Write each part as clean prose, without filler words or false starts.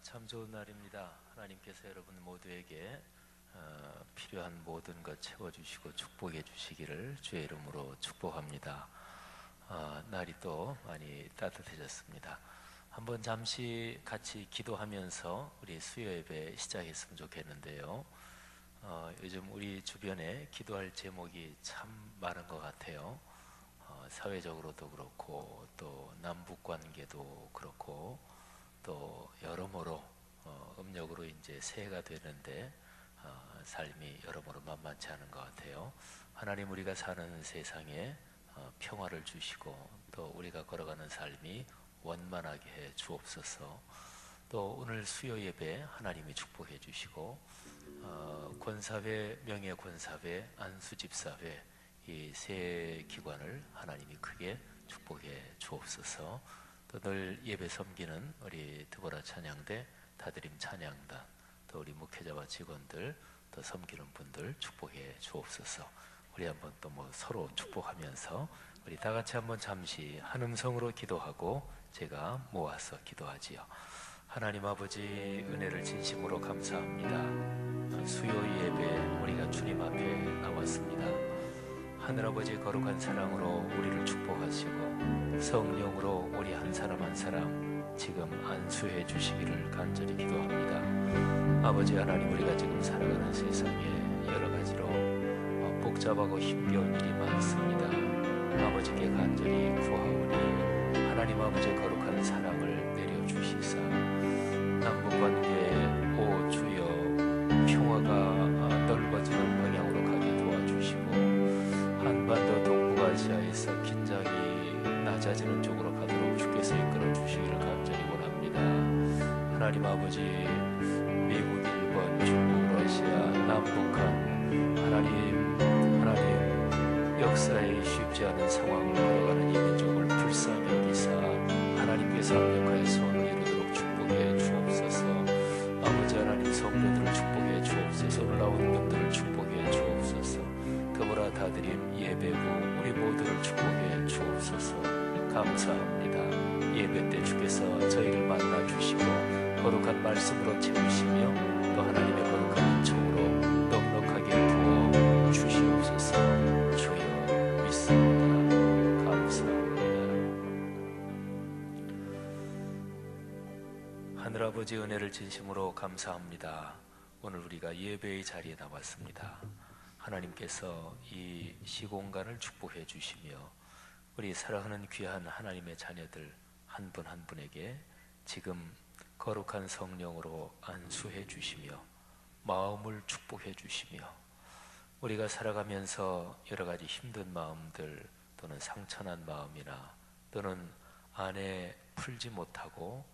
참 좋은 날입니다. 하나님께서 여러분 모두에게 필요한 모든 것 채워주시고 축복해 주시기를 주의 이름으로 축복합니다. 날이 또 많이 따뜻해졌습니다. 한번 잠시 같이 기도하면서 우리 수요 예배 시작했으면 좋겠는데요. 요즘 우리 주변에 기도할 제목이 참 많은 것 같아요. 사회적으로도 그렇고 또 남북 관계도 그렇고 또 여러모로 음력으로 이제 새해가 되는데 삶이 여러모로 만만치 않은 것 같아요. 하나님, 우리가 사는 세상에 평화를 주시고 또 우리가 걸어가는 삶이 원만하게 해 주옵소서. 또 오늘 수요 예배 하나님이 축복해 주시고 권사회, 명예권사회, 안수집사회 이 세 기관을 하나님이 크게 축복해 주옵소서. 또 늘 예배 섬기는 우리 드보라 찬양대, 다드림 찬양단, 또 우리 목회자와 직원들, 또 섬기는 분들 축복해 주옵소서. 우리 한번 또 서로 축복하면서 우리 다 같이 한번 잠시 한 음성으로 기도하고 제가 모아서 기도하지요. 하나님 아버지, 은혜를 진심으로 감사합니다. 수요 예배 우리가 주님 앞에 나왔습니다. 하늘아버지 거룩한 사랑으로 우리를 축복하시고 성령으로 우리 한 사람 한 사람 지금 안수해 주시기를 간절히 기도합니다. 아버지 하나님, 우리가 지금 살아가는 세상에 여러 가지로 복잡하고 힘겨운 일이 많습니다. 아버지께 간절히 구하오니 하나님 아버지의 거룩한 사랑을 내려주시사 남북관계에 오 주여 평화가 넓어지는 방향으로 가게 도와주시고 한반도 동북아시아에서 긴장이 낮아지는 쪽으로 가도록 주께서 이끌어 주시기를 간절히 원합니다. 하나님 아버지, 미국, 일본, 중국, 러시아, 남북한 하나님 역사에 쉽지 않은 상황을 걸어가는 이 민족을 불쌍히 여기사 하나님께서 합력하여 소원을 이루도록 축복해 주옵소서. 아버지 하나님, 성도들을 축복해 주옵소서. 놀라운 분들을 축복해 주옵소서. 더불어 다드림 예배고 우리 모두를 축복해 주옵소서. 감사합니다. 예배 때 주께서 저희를 만나 주시고 거룩한 말씀으로 채우시며 또 하나님의 거룩한 은총으로 넉넉하게 부어 주시옵소서. 주여 믿습니다. 감사합니다. 하늘아버지, 은혜를 진심으로 감사합니다. 오늘 우리가 예배의 자리에 나왔습니다. 하나님께서 이 시공간을 축복해 주시며 우리 사랑하는 귀한 하나님의 자녀들 한 분 한 분에게 지금 거룩한 성령으로 안수해 주시며 마음을 축복해 주시며 우리가 살아가면서 여러 가지 힘든 마음들 또는 상처난 마음이나 또는 안에 풀지 못하고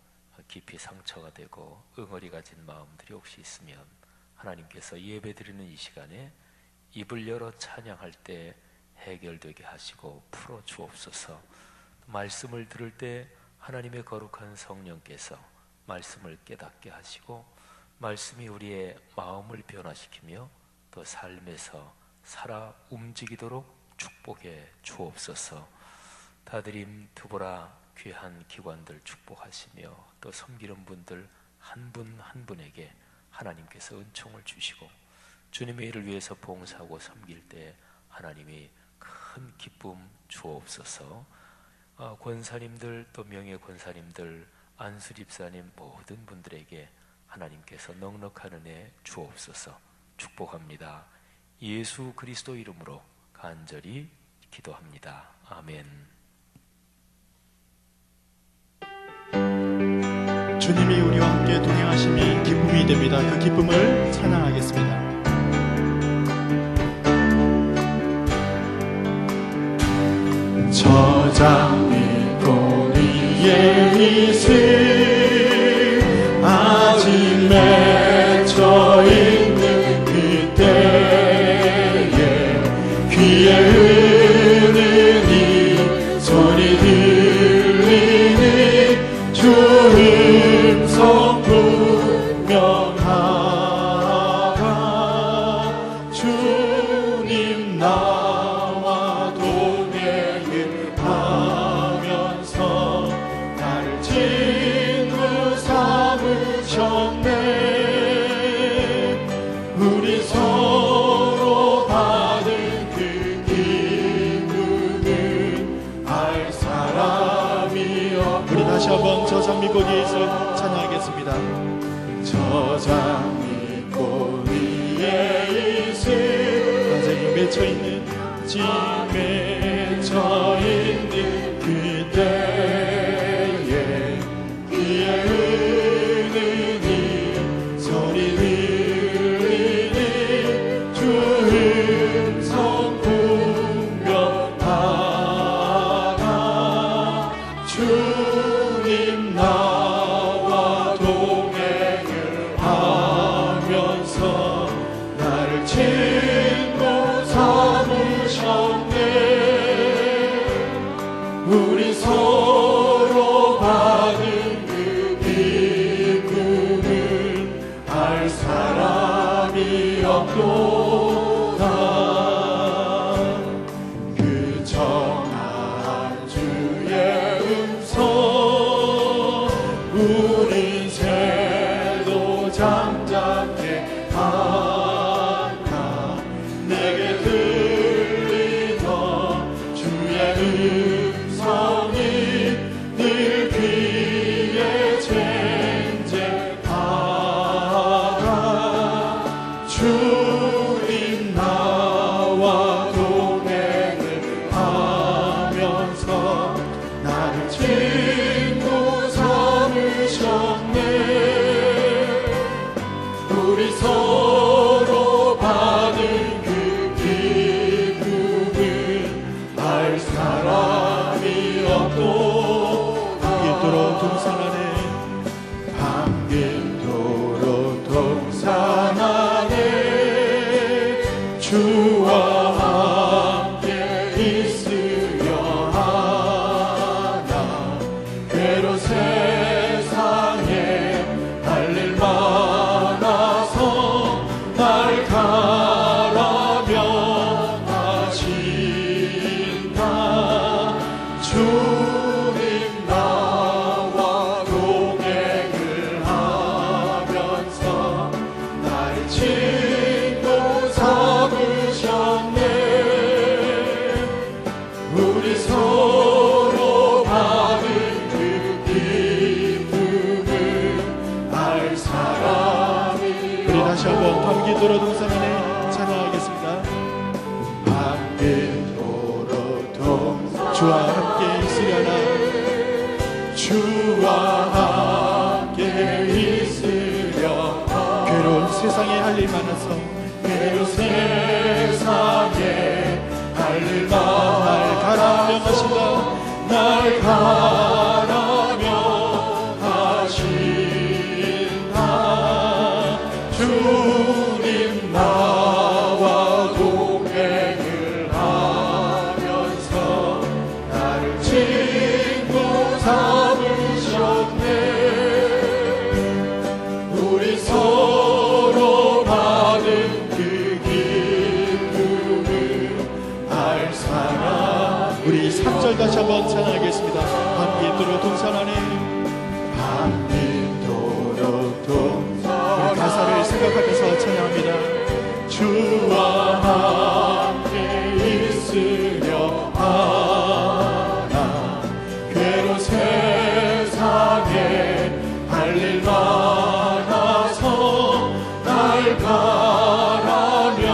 깊이 상처가 되고 응어리가 진 마음들이 혹시 있으면 하나님께서 예배드리는 이 시간에 입을 열어 찬양할 때 해결되게 하시고 풀어 주옵소서. 말씀을 들을 때 하나님의 거룩한 성령께서 말씀을 깨닫게 하시고 말씀이 우리의 마음을 변화시키며 또 삶에서 살아 움직이도록 축복해 주옵소서. 다드림 드보라 귀한 기관들 축복하시며 또 섬기는 분들 한 분 한 분에게 하나님께서 은총을 주시고 주님의 일을 위해서 봉사하고 섬길 때 하나님이 큰 기쁨 주옵소서. 권사님들 또 명예 권사님들 안수집사님 모든 분들에게 하나님께서 넉넉한 은혜 주옵소서. 축복합니다. 예수 그리스도 이름으로 간절히 기도합니다. 아멘. 주님이 우리와 함께 동행하심이 기쁨이 됩니다. 그 기쁨을 찬양하겠습니다. 저장 밑돌 위에 이슬 아직 맺혀 있는 그때에 귀에 흐르는 이 소리 들리는 주 음성 분명하다. 주님 나와 동행하면서 나를 친구 삼으셔 우리 서로 받은 그 기쁨을 알 사람이 없고. 우리 다시 한번 저 장미꽃 위에서 찬양하겠습니다. 저 장미꽃 위에 있을 아직 맺혀있는 맺혀있는 그때에 귀에 흐르는 소리 들리니 주 음성 분명하다. 주님 나와 동행을 하면서 나를 친구 삼으셨네. 우리 서로 받은 그 기쁨을 알 사람이 없도다. 그 정한 주의 음성 우린 새도 잠잠해 하나. 내게 들리던 주의 음성이 늘 귀에 쟁쟁하다. 주님 나와 동행을 하면서 나를 친구 삼으셨네. 우리 서로 받은 그 기쁨을 알 사람이 없도다. 밤길도록 동산 안에 밤길도록 동산 안에 주와 함께 있으려 하나. 괴로 세상에 할 일 많아서 날 가라며 하신다. 주님 나와 동행을 하면서 나를 친구 삼으셨네. 우리 서로 받은 그 기쁨을 알 사람이. 우리 다시 한번 밤길도록 동산 안에 찬양하겠습니다. 밤길도록 동산 주와 함께 있으려나 주와 함께 있으려 괴로운 세상에 할 일 많아서 괴로운 세상에 할 일 날 가라며 하신다. 날 가라며 하신다. 주님 나와 동행을 하면서 나를 친구 삼으셨네. 우리 서로 받은 그 기쁨을 알 사람. 우리 3절 다시 한번 찬양하겠습니다. 밤길도록 동산 안에 밤길도록 동산 우리 가사를 생각하면서 찬양합니다. 주와 함께 있으려 하나. 괴로운 세상에 할 일 많아서 날 가라며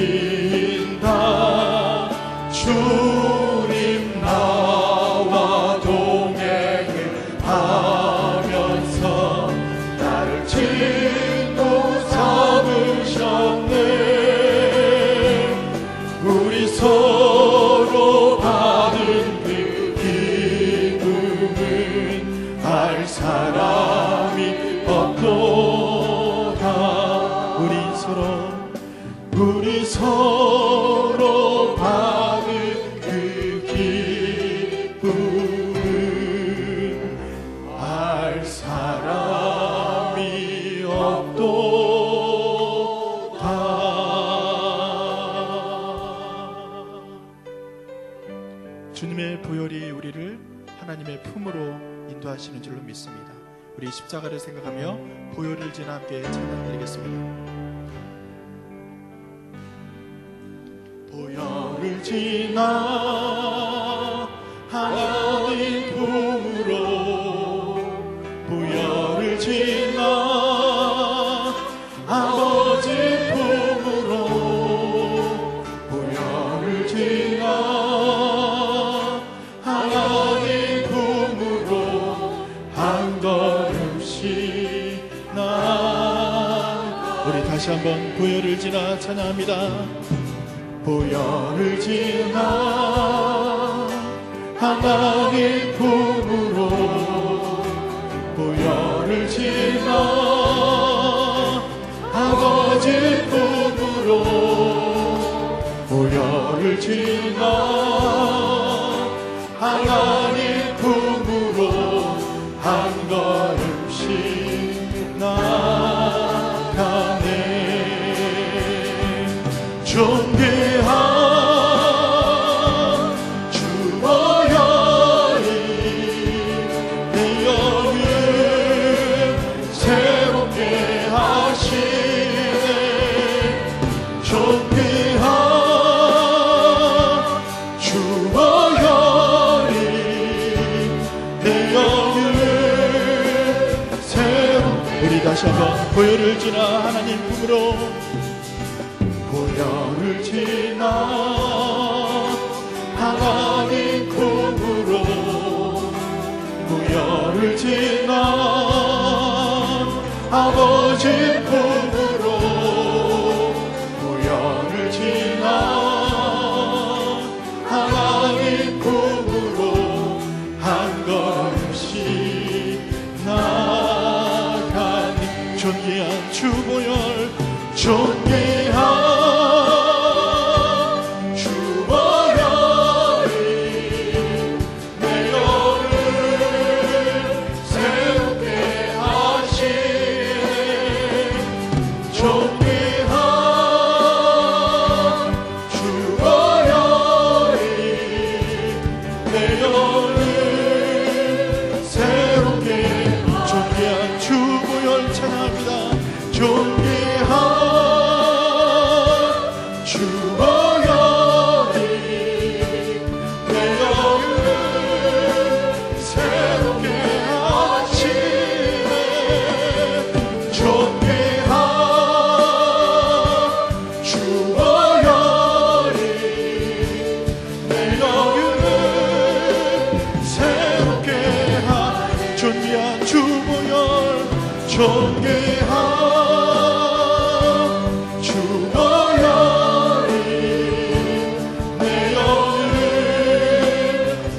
하신다. 주님 나와 동행을 하면서 나를 친구 삼으셨네. 우리 서로 받은 그 기쁨을 알 사람이 없도다. 우리 서로 받은 그 기쁨을 알 사람이 없도다. 주님의 보혈이 우리를 하나님의 품으로 인도하시는 줄로 믿습니다. 우리 십자가를 생각하며 보혈을 지나 함께 찬양드리겠습니다. 보혈을 지나 하나님 품으로 보혈을 지나 아버지 품으로 보혈을 지나 하나님 품으로 한 걸음씩 나 우리 다시 한번 보혈을 지나 찬양합니다. 보혈을 지나 하나님 품으로 보혈을 지나 아버지 품으로 보혈을 지나 하나님 품으로 한 걸음씩 나가네. 존귀한 주 보혈이 내 영을 새롭게 하시네. 존귀한 주 보혈이 내 영을 새롭게 우리 다시 한번 보혈을 지나 하나님 품으로 보혈을 지나 하나님 품으로 보혈을 지나 아버지 품으로 보혈을 지나 하나님 품으로 한 걸음씩 나가는 존귀한 주 보혈 존귀한 주 보혈이 내 영을 새롭게 하시네. 존귀한 주 보혈이 내 영을 새롭게 존귀한 주 보혈 찬양합니다. 존귀한 주 보혈이 내 영을 새롭게 하시네. 존귀한 주 보혈이 내 영을 새롭게 하시네. 존귀한 주 보혈 존귀한 주 보혈이 내 영을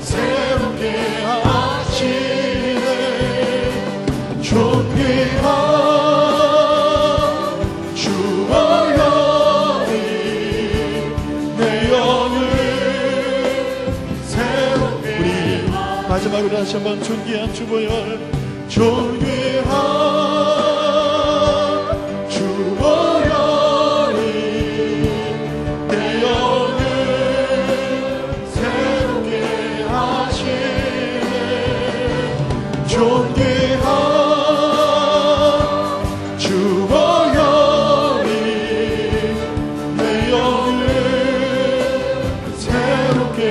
새롭게 하시네. 존귀한 주 보혈이 내 영을 새롭게 우리 마지막으로 다시 한번 존귀한 주 보혈 존귀한 주 보혈이 내 영을 새롭게 하시네. 존귀한 주 보혈이 내 영을 새롭게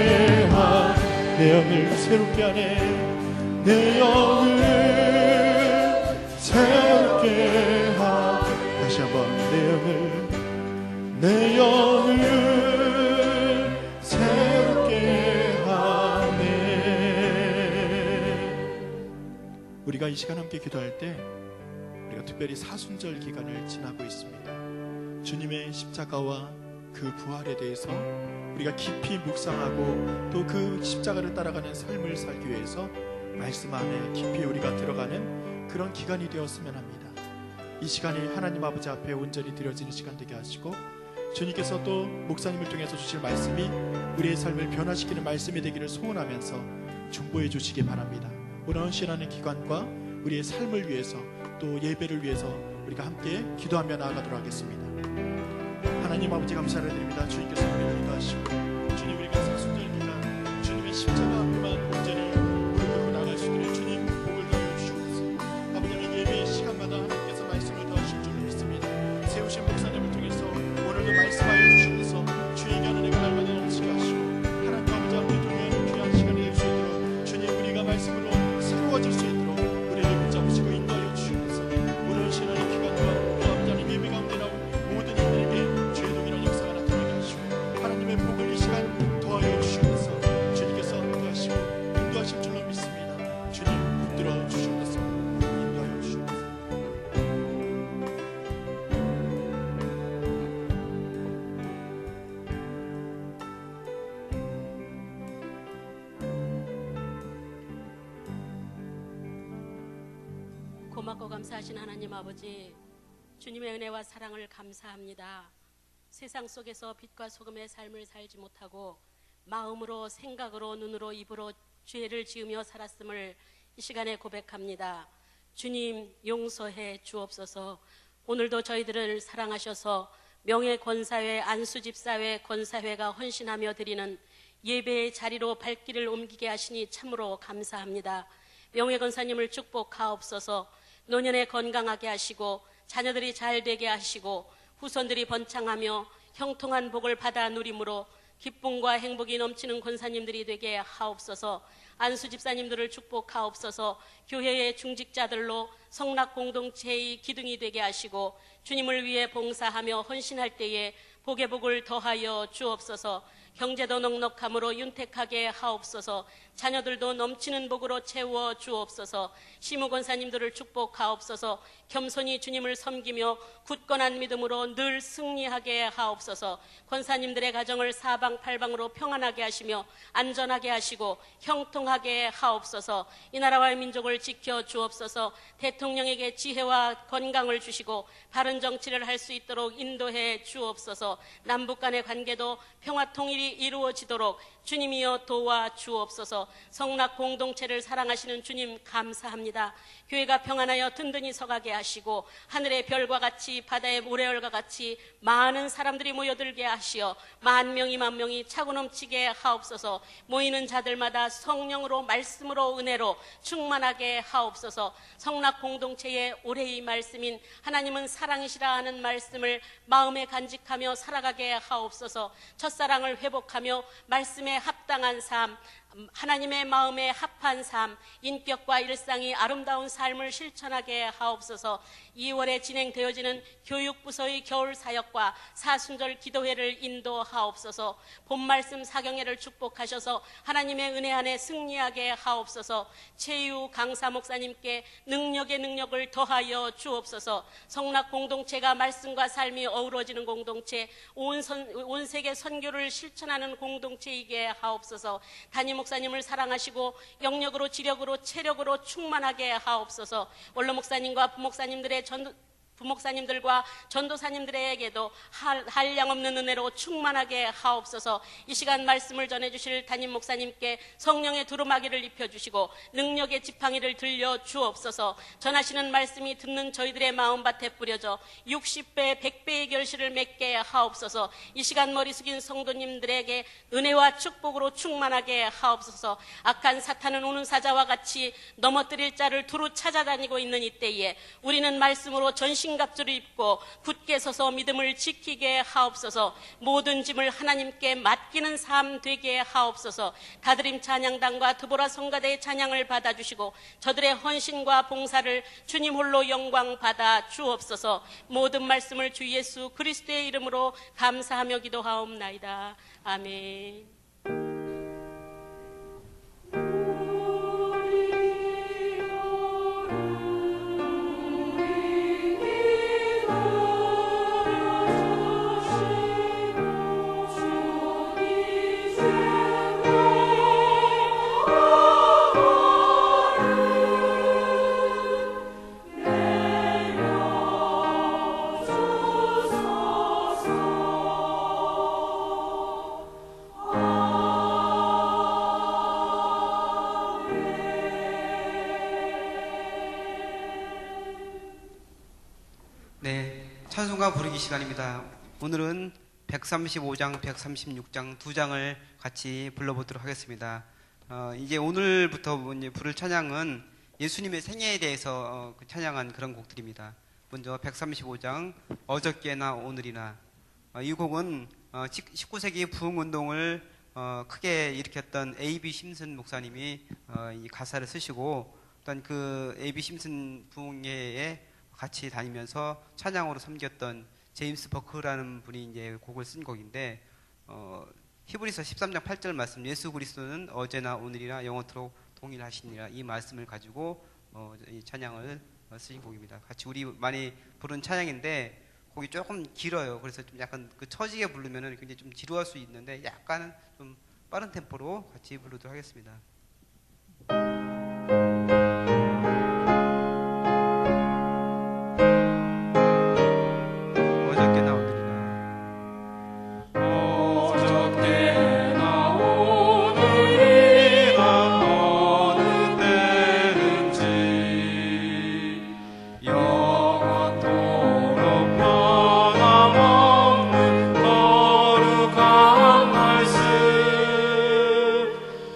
내 영을 새롭게 하네. 내 영을 새롭게 다시 한번 내 영을 새롭게 하네. 우리가 이 시간 함께 기도할 때 우리가 특별히 사순절 기간을 지나고 있습니다. 주님의 십자가와 그 부활에 대해서 우리가 깊이 묵상하고 또 그 십자가를 따라가는 삶을 살기 위해서 말씀 안에 깊이 우리가 들어가는 그런 기간이 되었으면 합니다. 이 시간이 하나님 아버지 앞에 온전히 드려지는 시간 되게 하시고 주님께서 또 목사님을 통해서 주실 말씀이 우리의 삶을 변화시키는 말씀이 되기를 소원하면서 중보해 주시기 바랍니다. 오늘 헌신하는 기관과 우리의 삶을 위해서 또 예배를 위해서 우리가 함께 기도하며 나아가도록 하겠습니다. 하나님 아버지 감사를 드립니다. 주님께서 우리를 인도하시고 주님 우리가 사순절 기간 주님의 십자가 앞에만 온전히 무릎 꿇고 나갈 수 있도록 주님 복을 더해 주시옵소서. 아버지 하나님 예배의 시간마다 하나님께서 오신 목사님을 통해서 오늘도 말씀하여 주시면서 주의 견인의 날마다 넘치게 하시고 하나님 아버지 앞에 동행하는 귀한 시간이 될 수 있도록 주님 우리가 말씀으로 새로워질 수 있도록 우리를 붙잡으시고 인도하여 주시면서 오늘 신앙의 기간과 또 아버지 하나님 예배 가운데 나온 모든 이들에게 주의 동일한 역사가 나타나게 하시고 하나님의 복을 이 시간 더하여 주시면서 주님께서 더하시고 인도하실 줄로 믿습니다. 주님 붙들어 주시옵소서. 인도하여 주시옵소서. 고맙고 감사하신 하나님 아버지, 주님의 은혜와 사랑을 감사합니다. 세상 속에서 빛과 소금의 삶을 살지 못하고 마음으로, 생각으로, 눈으로, 입으로 죄를 지으며 살았음을 이 시간에 고백합니다. 주님 용서해 주옵소서. 오늘도 저희들을 사랑하셔서 명예권사회, 안수집사회, 권사회가 헌신하며 드리는 예배의 자리로 발길을 옮기게 하시니 참으로 감사합니다. 명예권사님을 축복하옵소서. 노년에 건강하게 하시고 자녀들이 잘 되게 하시고 후손들이 번창하며 형통한 복을 받아 누림으로 기쁨과 행복이 넘치는 권사님들이 되게 하옵소서. 안수집사님들을 축복하옵소서. 교회의 중직자들로 성락공동체의 기둥이 되게 하시고 주님을 위해 봉사하며 헌신할 때에 복의 복을 더하여 주옵소서. 경제도 넉넉함으로 윤택하게 하옵소서. 자녀들도 넘치는 복으로 채워 주옵소서. 시무권사님들을 축복하옵소서. 겸손히 주님을 섬기며 굳건한 믿음으로 늘 승리하게 하옵소서. 권사님들의 가정을 사방팔방으로 평안하게 하시며 안전하게 하시고 형통하게 하옵소서. 이 나라와 민족을 지켜 주옵소서. 대통령에게 지혜와 건강을 주시고 바른 정치를 할 수 있도록 인도해 주옵소서. 남북 간의 관계도 평화 통일이 이루어지도록 주님이여 도와 주옵소서. 성락 공동체를 사랑하시는 주님 감사합니다. 교회가 평안하여 든든히 서가게 하시고 하늘의 별과 같이 바다의 모래알과 같이 많은 사람들이 모여들게 하시어 10,000명이 10,000명이 차고 넘치게 하옵소서. 모이는 자들마다 성령으로 말씀으로 은혜로 충만하게 하옵소서. 성락 공동체의 올해의 말씀인 하나님은 사랑이시라 하는 말씀을 마음에 간직하며 살아가게 하옵소서. 첫사랑을 회복하며 말씀에 합당한 삶, 하나님의 마음에 합한 삶, 인격과 일상이 아름다운 삶을 실천하게 하옵소서. 2월에 진행되어지는 교육부서의 겨울사역과 사순절 기도회를 인도하옵소서. 본말씀 사경회를 축복하셔서 하나님의 은혜 안에 승리하게 하옵소서. 최유 강사 목사님께 능력의 능력을 더하여 주옵소서. 성락 공동체가 말씀과 삶이 어우러지는 공동체, 온 세계 선교를 실천하는 공동체이게 하옵소서. 담임 목사님을 사랑하시고 영력으로, 지력으로, 체력으로 충만하게 하옵소서. 원로 목사님과 부목사님들의 부목사님들과 전도사님들에게도 한량없는 은혜로 충만하게 하옵소서. 이 시간 말씀을 전해주실 담임 목사님께 성령의 두루마기를 입혀주시고 능력의 지팡이를 들려 주옵소서. 전하시는 말씀이 듣는 저희들의 마음밭에 뿌려져 60배 100배의 결실을 맺게 하옵소서. 이 시간 머리 숙인 성도님들에게 은혜와 축복으로 충만하게 하옵소서. 악한 사탄은 우는 사자와 같이 넘어뜨릴 자를 두루 찾아다니고 있는 이때에 우리는 말씀으로 신갑주를 입고 굳게 서서 믿음을 지키게 하옵소서. 모든 짐을 하나님께 맡기는 삶 되게 하옵소서. 다드림 찬양단과 드보라 성가대의 찬양을 받아주시고 저들의 헌신과 봉사를 주님 홀로 영광 받아 주옵소서. 모든 말씀을 주 예수 그리스도의 이름으로 감사하며 기도하옵나이다. 아멘. 찬송가 부르기 시간입니다. 오늘은 135장, 136장 두 장을 같이 불러보도록 하겠습니다. 이제 오늘부터 이제 부를 찬양은 예수님의 생애에 대해서 찬양한 그런 곡들입니다. 먼저 135장 어저께나 오늘이나 이 곡은 19세기 부흥운동을 크게 일으켰던 A.B. 심슨 목사님이 이 가사를 쓰시고 또한 그 A.B. 심슨 부흥회에 같이 다니면서 찬양으로 섬겼던 제임스 버크라는 분이 이제 곡을 쓴 곡인데 히브리서 13장 8절 말씀 예수 그리스도는 어제나 오늘이나 영원토록 동일하시니라 이 말씀을 가지고 이 찬양을 쓰신 곡입니다. 같이 우리 많이 부른 찬양인데 곡이 조금 길어요. 그래서 좀 약간 그 처지게 부르면은 굉장히 좀 지루할 수 있는데 약간 좀 빠른 템포로 같이 부르도록 하겠습니다. 어저께나 오늘이나 어저께나 오늘이나 어느 때든지 영원토록 변함없는 거룩한 말씀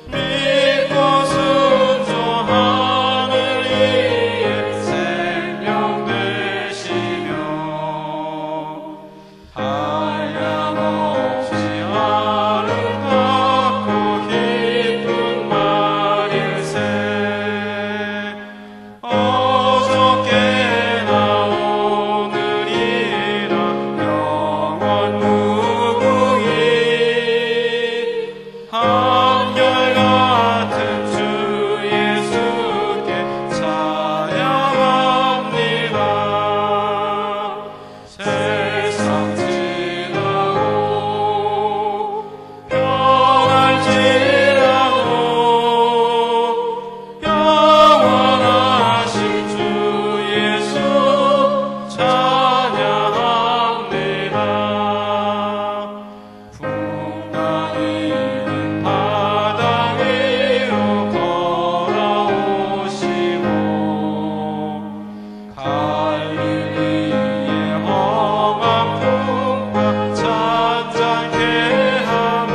믿고 순종하는 이의 생명 되시며 한량없이 아름답고 기쁜 말일세 어저께나 오늘이나 영원 무궁히 한결같은 주 예수께 찬양합니다. 세상 지나고 변할지라도 영원하신 주 예수 찬양합니다. 풍랑이는 바다 위로 걸어오시고 갈릴리의 험한 풍파 잔잔케 하고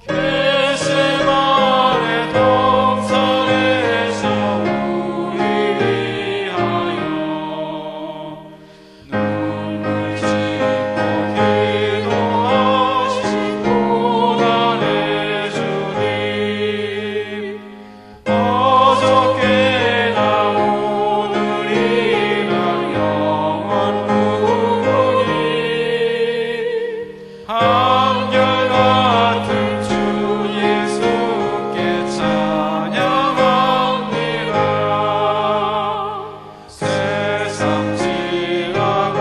겟세마네 동산에서 우리 위하여 눈물 씻고 기도하신 고난의 주님 어저께나 오늘이나 영원 무궁히 한결같은 주 예수께 찬양합니다. 세상 지나고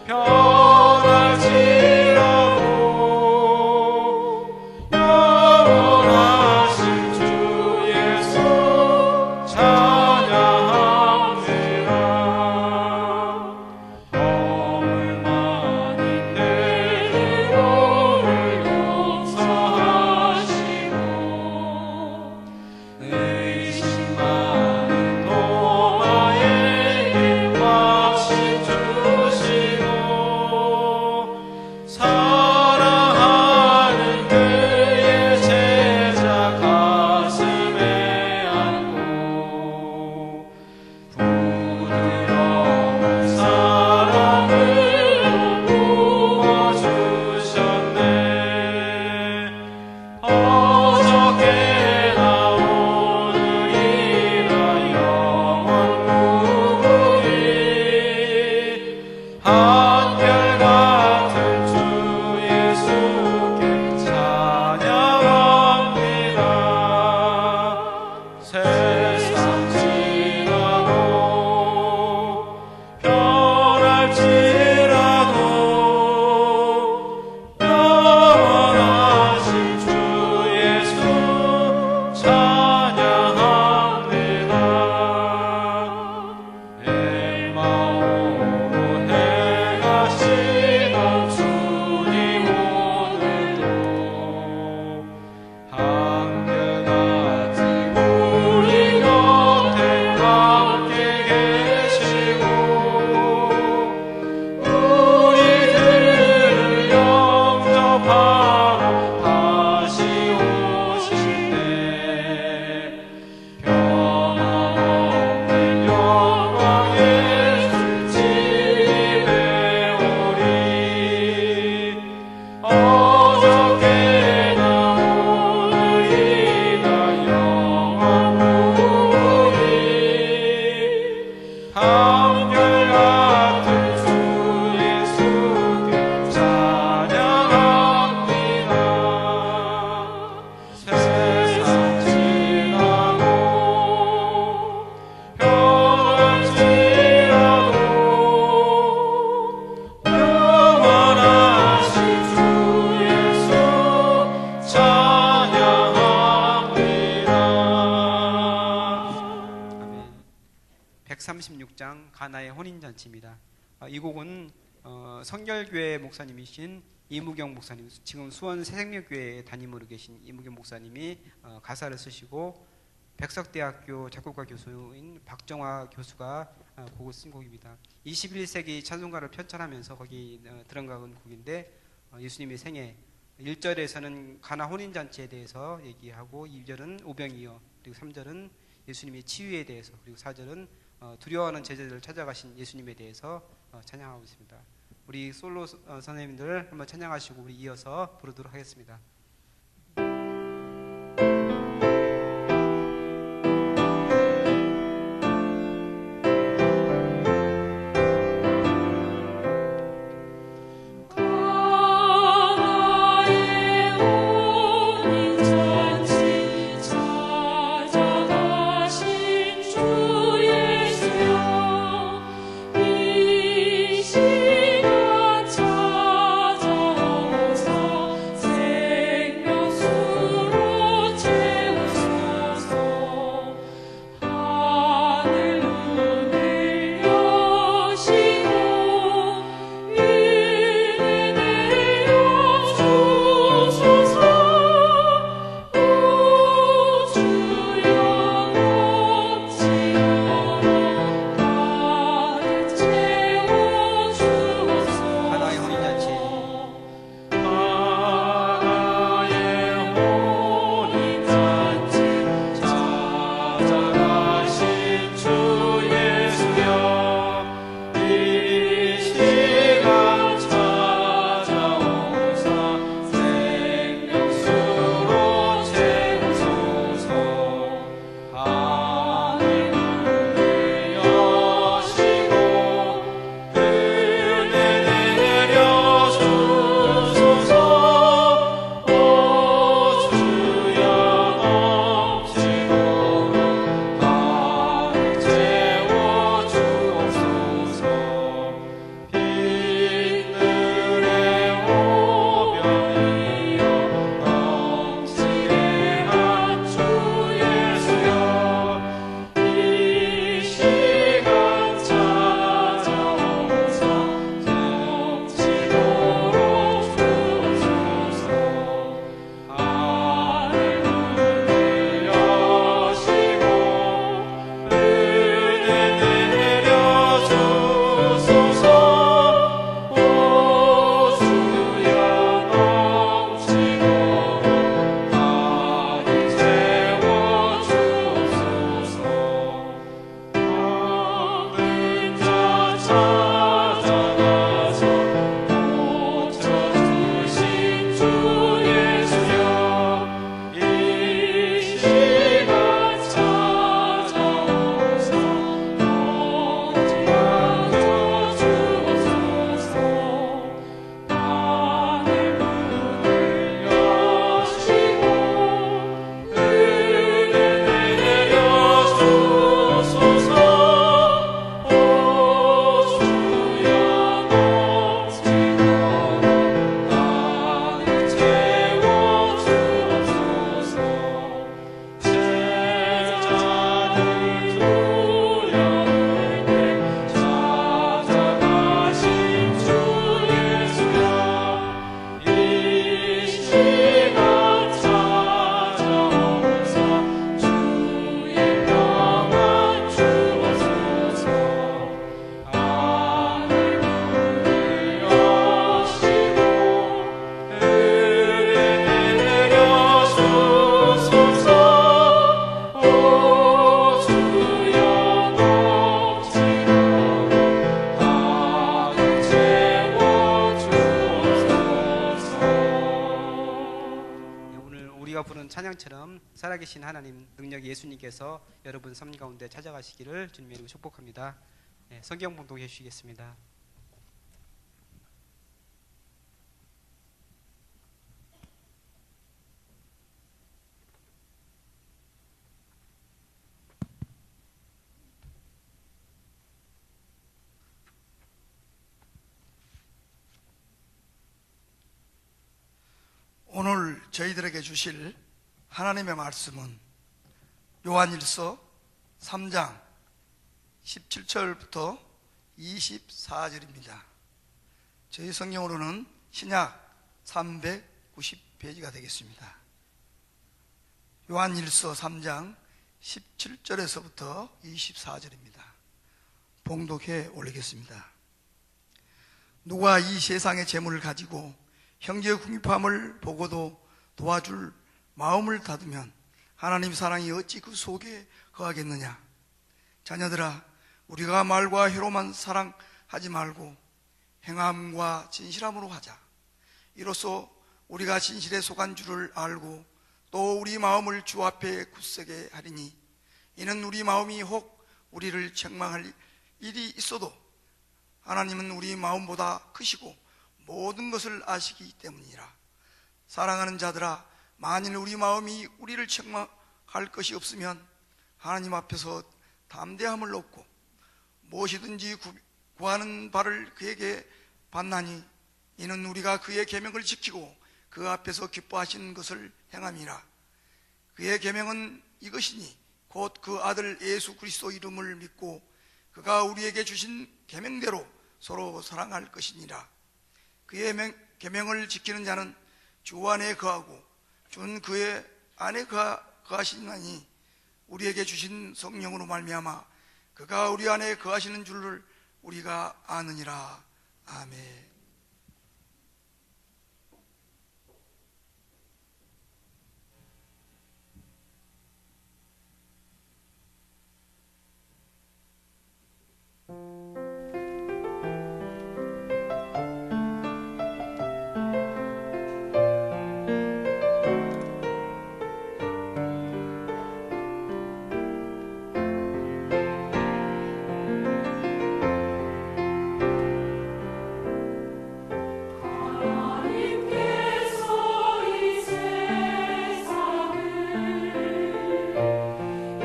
변할지라도 영원하신 주 예수 찬양합니다. 범을 많이 내리로를 용서하시고 의심 많은 도마에게 확신 주시고 사랑하는 그의 제자 가슴에 안고 부드러운 사랑으로 품어주셨네. 어저께나 오늘이나 영원 무궁히 한결같은 주 예수께 찬양합니다. 세상 지나고 변할지라도 영원하신 주 예수 찬양합니다. 내 마음으로 혼인잔치입니다. 이 곡은 성결교회 목사님이신 이무경 목사님, 지금 수원 새생명교회에 담임으로 계신 이무경 목사님이 가사를 쓰시고 백석대학교 작곡가 교수인 박정화 교수가 곡을 쓴 곡입니다. 21세기 찬송가를 편찬하면서 거기 들어간 곡인데 예수님의 생애 1절에서는 가나 혼인잔치에 대해서 얘기하고 2절은 오병이어, 그리고 3절은 예수님의 치유에 대해서, 그리고 4절은 두려워하는 제자들을 찾아가신 예수님에 대해서 찬양하고 있습니다. 우리 솔로 선생님들 한번 찬양하시고 우리 이어서 부르도록 하겠습니다. 찬양처럼 살아계신 하나님, 능력 예수님께서 여러분 삶 가운데 찾아가시기를 주님의 이름으로 축복합니다. 성경 봉독해 주시겠습니다. 오늘 저희들에게 주실 하나님의 말씀은 요한일서 3장 17절부터 24절입니다. 저희 성경으로는 신약 390페이지가 되겠습니다. 요한일서 3장 17절에서부터 24절입니다. 봉독해 올리겠습니다. 누가 이 세상의 재물을 가지고 형제의 궁핍함을 보고도 도와줄 마음을 닫으면 하나님 사랑이 어찌 그 속에 거하겠느냐. 자녀들아, 우리가 말과 혀로만 사랑하지 말고 행함과 진실함으로 하자. 이로써 우리가 진실에 속한 줄을 알고 또 우리 마음을 주 앞에 굳세게 하리니, 이는 우리 마음이 혹 우리를 책망할 일이 있어도 하나님은 우리 마음보다 크시고 모든 것을 아시기 때문이라. 사랑하는 자들아, 만일 우리 마음이 우리를 책망할 것이 없으면 하나님 앞에서 담대함을 얻고 무엇이든지 구하는 바를 그에게 받나니, 이는 우리가 그의 계명을 지키고 그 앞에서 기뻐하시는 것을 행함이라. 그의 계명은 이것이니 곧 그 아들 예수 그리스도 이름을 믿고 그가 우리에게 주신 계명대로 서로 사랑할 것이니라. 그의 계명을 지키는 자는 주 안에 거하고 주는 그의 안에 거하시나니, 우리에게 주신 성령으로 말미암아 그가 우리 안에 거하시는 줄을 우리가 아느니라. 아멘.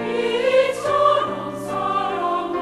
이처럼 사랑하사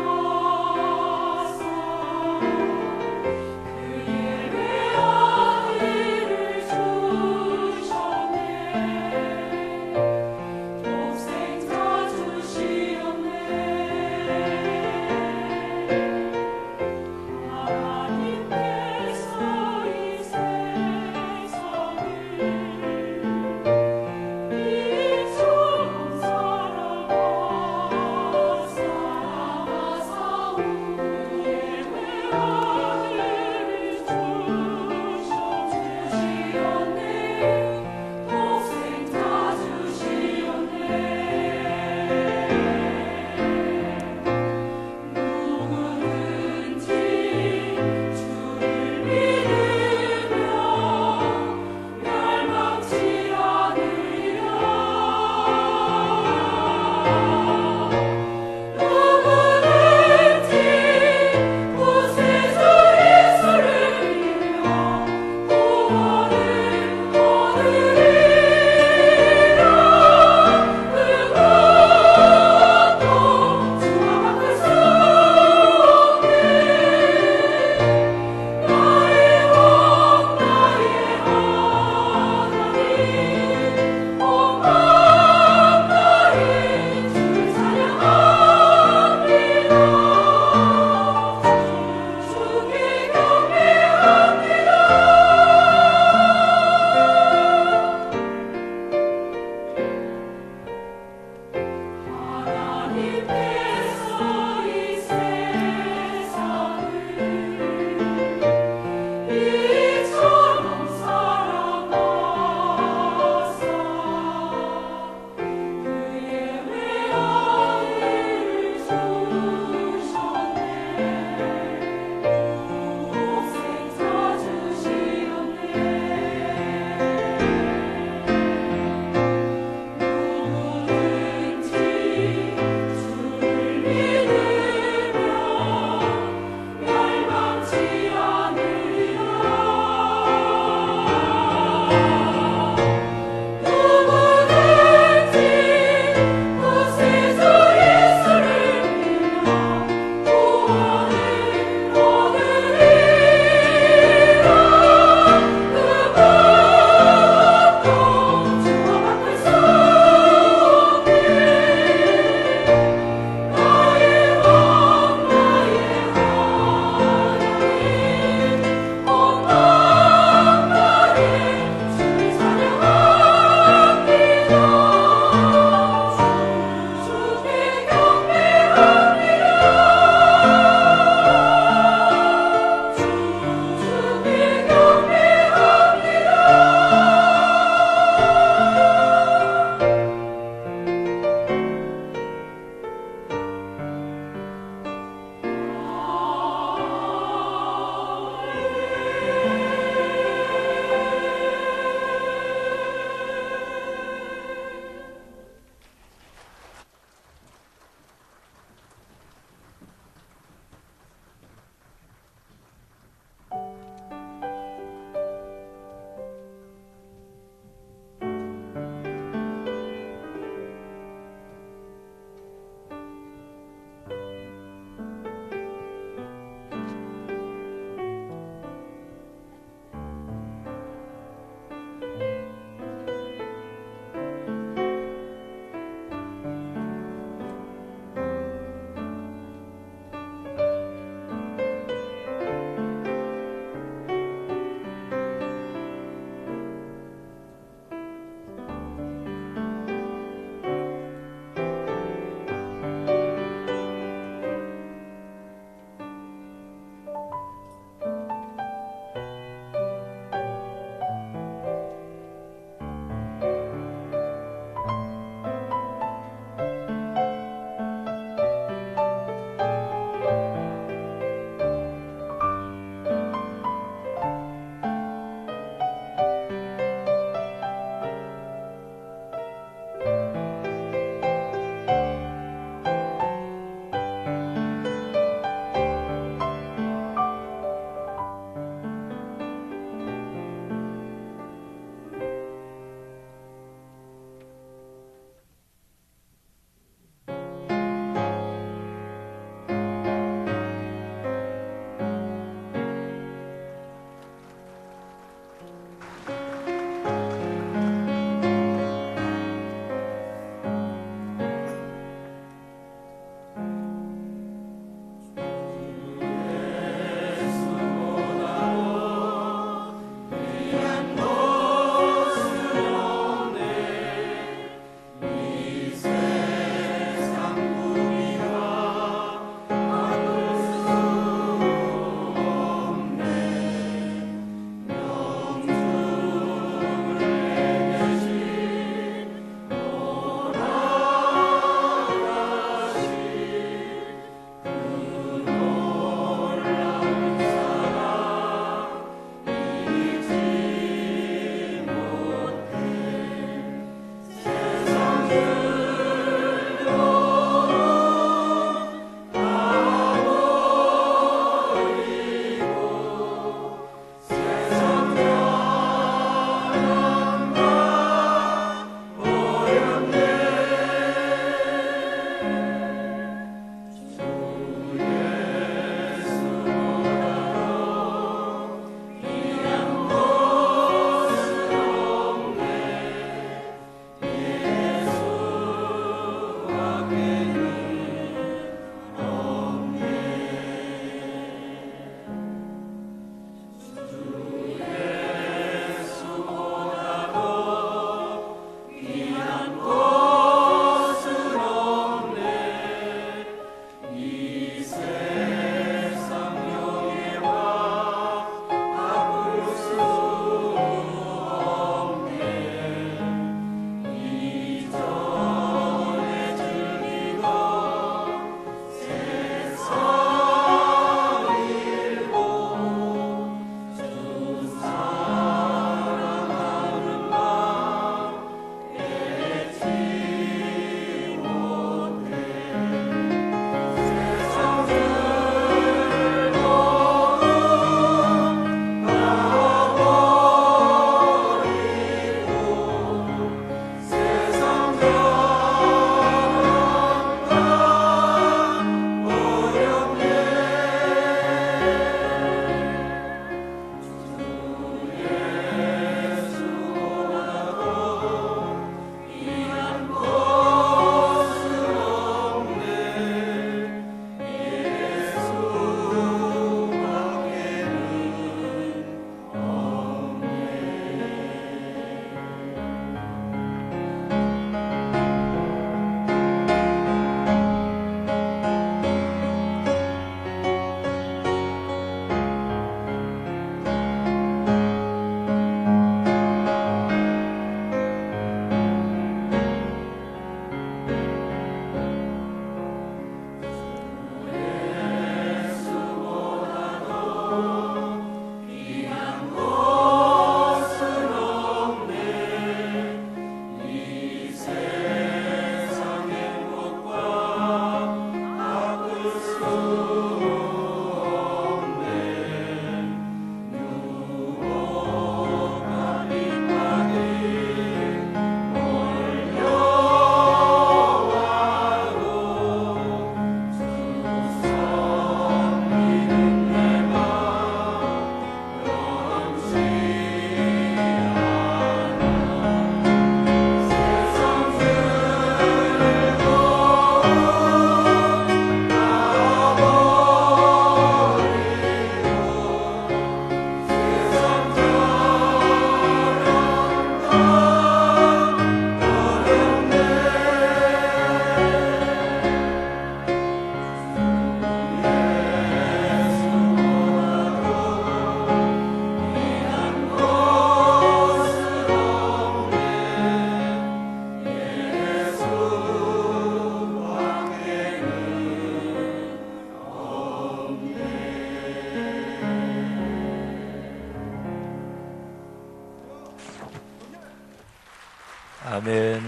아멘.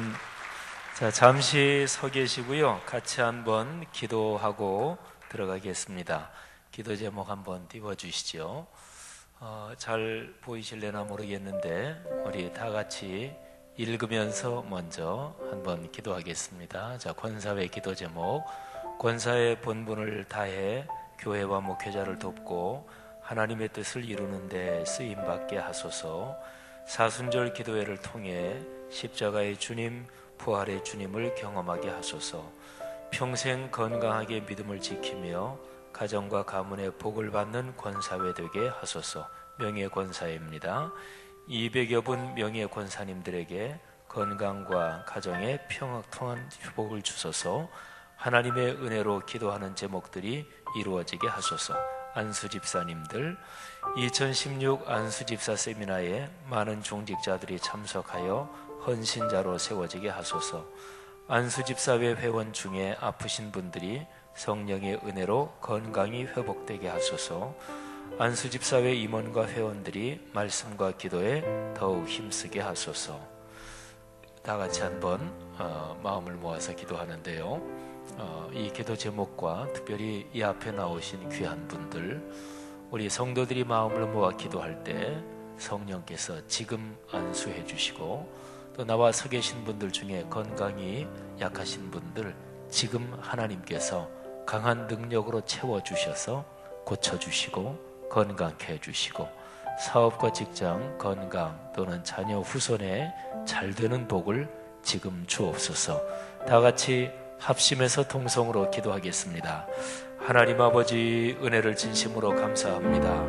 자, 잠시 서 계시고요. 같이 한번 기도하고 들어가겠습니다. 기도 제목 한번 띄워주시죠. 잘 보이실래나 모르겠는데 우리 다 같이 읽으면서 먼저 한번 기도하겠습니다. 자, 권사회 기도 제목. 권사의 본분을 다해 교회와 목회자를 돕고 하나님의 뜻을 이루는 데 쓰임받게 하소서. 사순절 기도회를 통해 십자가의 주님, 부활의 주님을 경험하게 하소서. 평생 건강하게 믿음을 지키며 가정과 가문의 복을 받는 권사회 되게 하소서. 명예권사입니다. 200여 분 명예권사님들에게 건강과 가정의 평안통한 복을 주소서. 하나님의 은혜로 기도하는 제목들이 이루어지게 하소서. 안수집사님들, 2016 안수집사 세미나에 많은 중직자들이 참석하여 헌신자로 세워지게 하소서. 안수집사회 회원 중에 아프신 분들이 성령의 은혜로 건강이 회복되게 하소서. 안수집사회 임원과 회원들이 말씀과 기도에 더욱 힘쓰게 하소서. 다 같이 한번 마음을 모아서 기도하는데요. 이 기도 제목과 특별히 이 앞에 나오신 귀한 분들, 우리 성도들이 마음을 모아 기도할 때 성령께서 지금 안수해 주시고, 또 나와 서 계신 분들 중에 건강이 약하신 분들 지금 하나님께서 강한 능력으로 채워주셔서 고쳐주시고 건강케 해주시고, 사업과 직장, 건강 또는 자녀 후손에 잘되는 복을 지금 주옵소서. 다 같이 합심해서 통성으로 기도하겠습니다. 하나님 아버지, 은혜를 진심으로 감사합니다.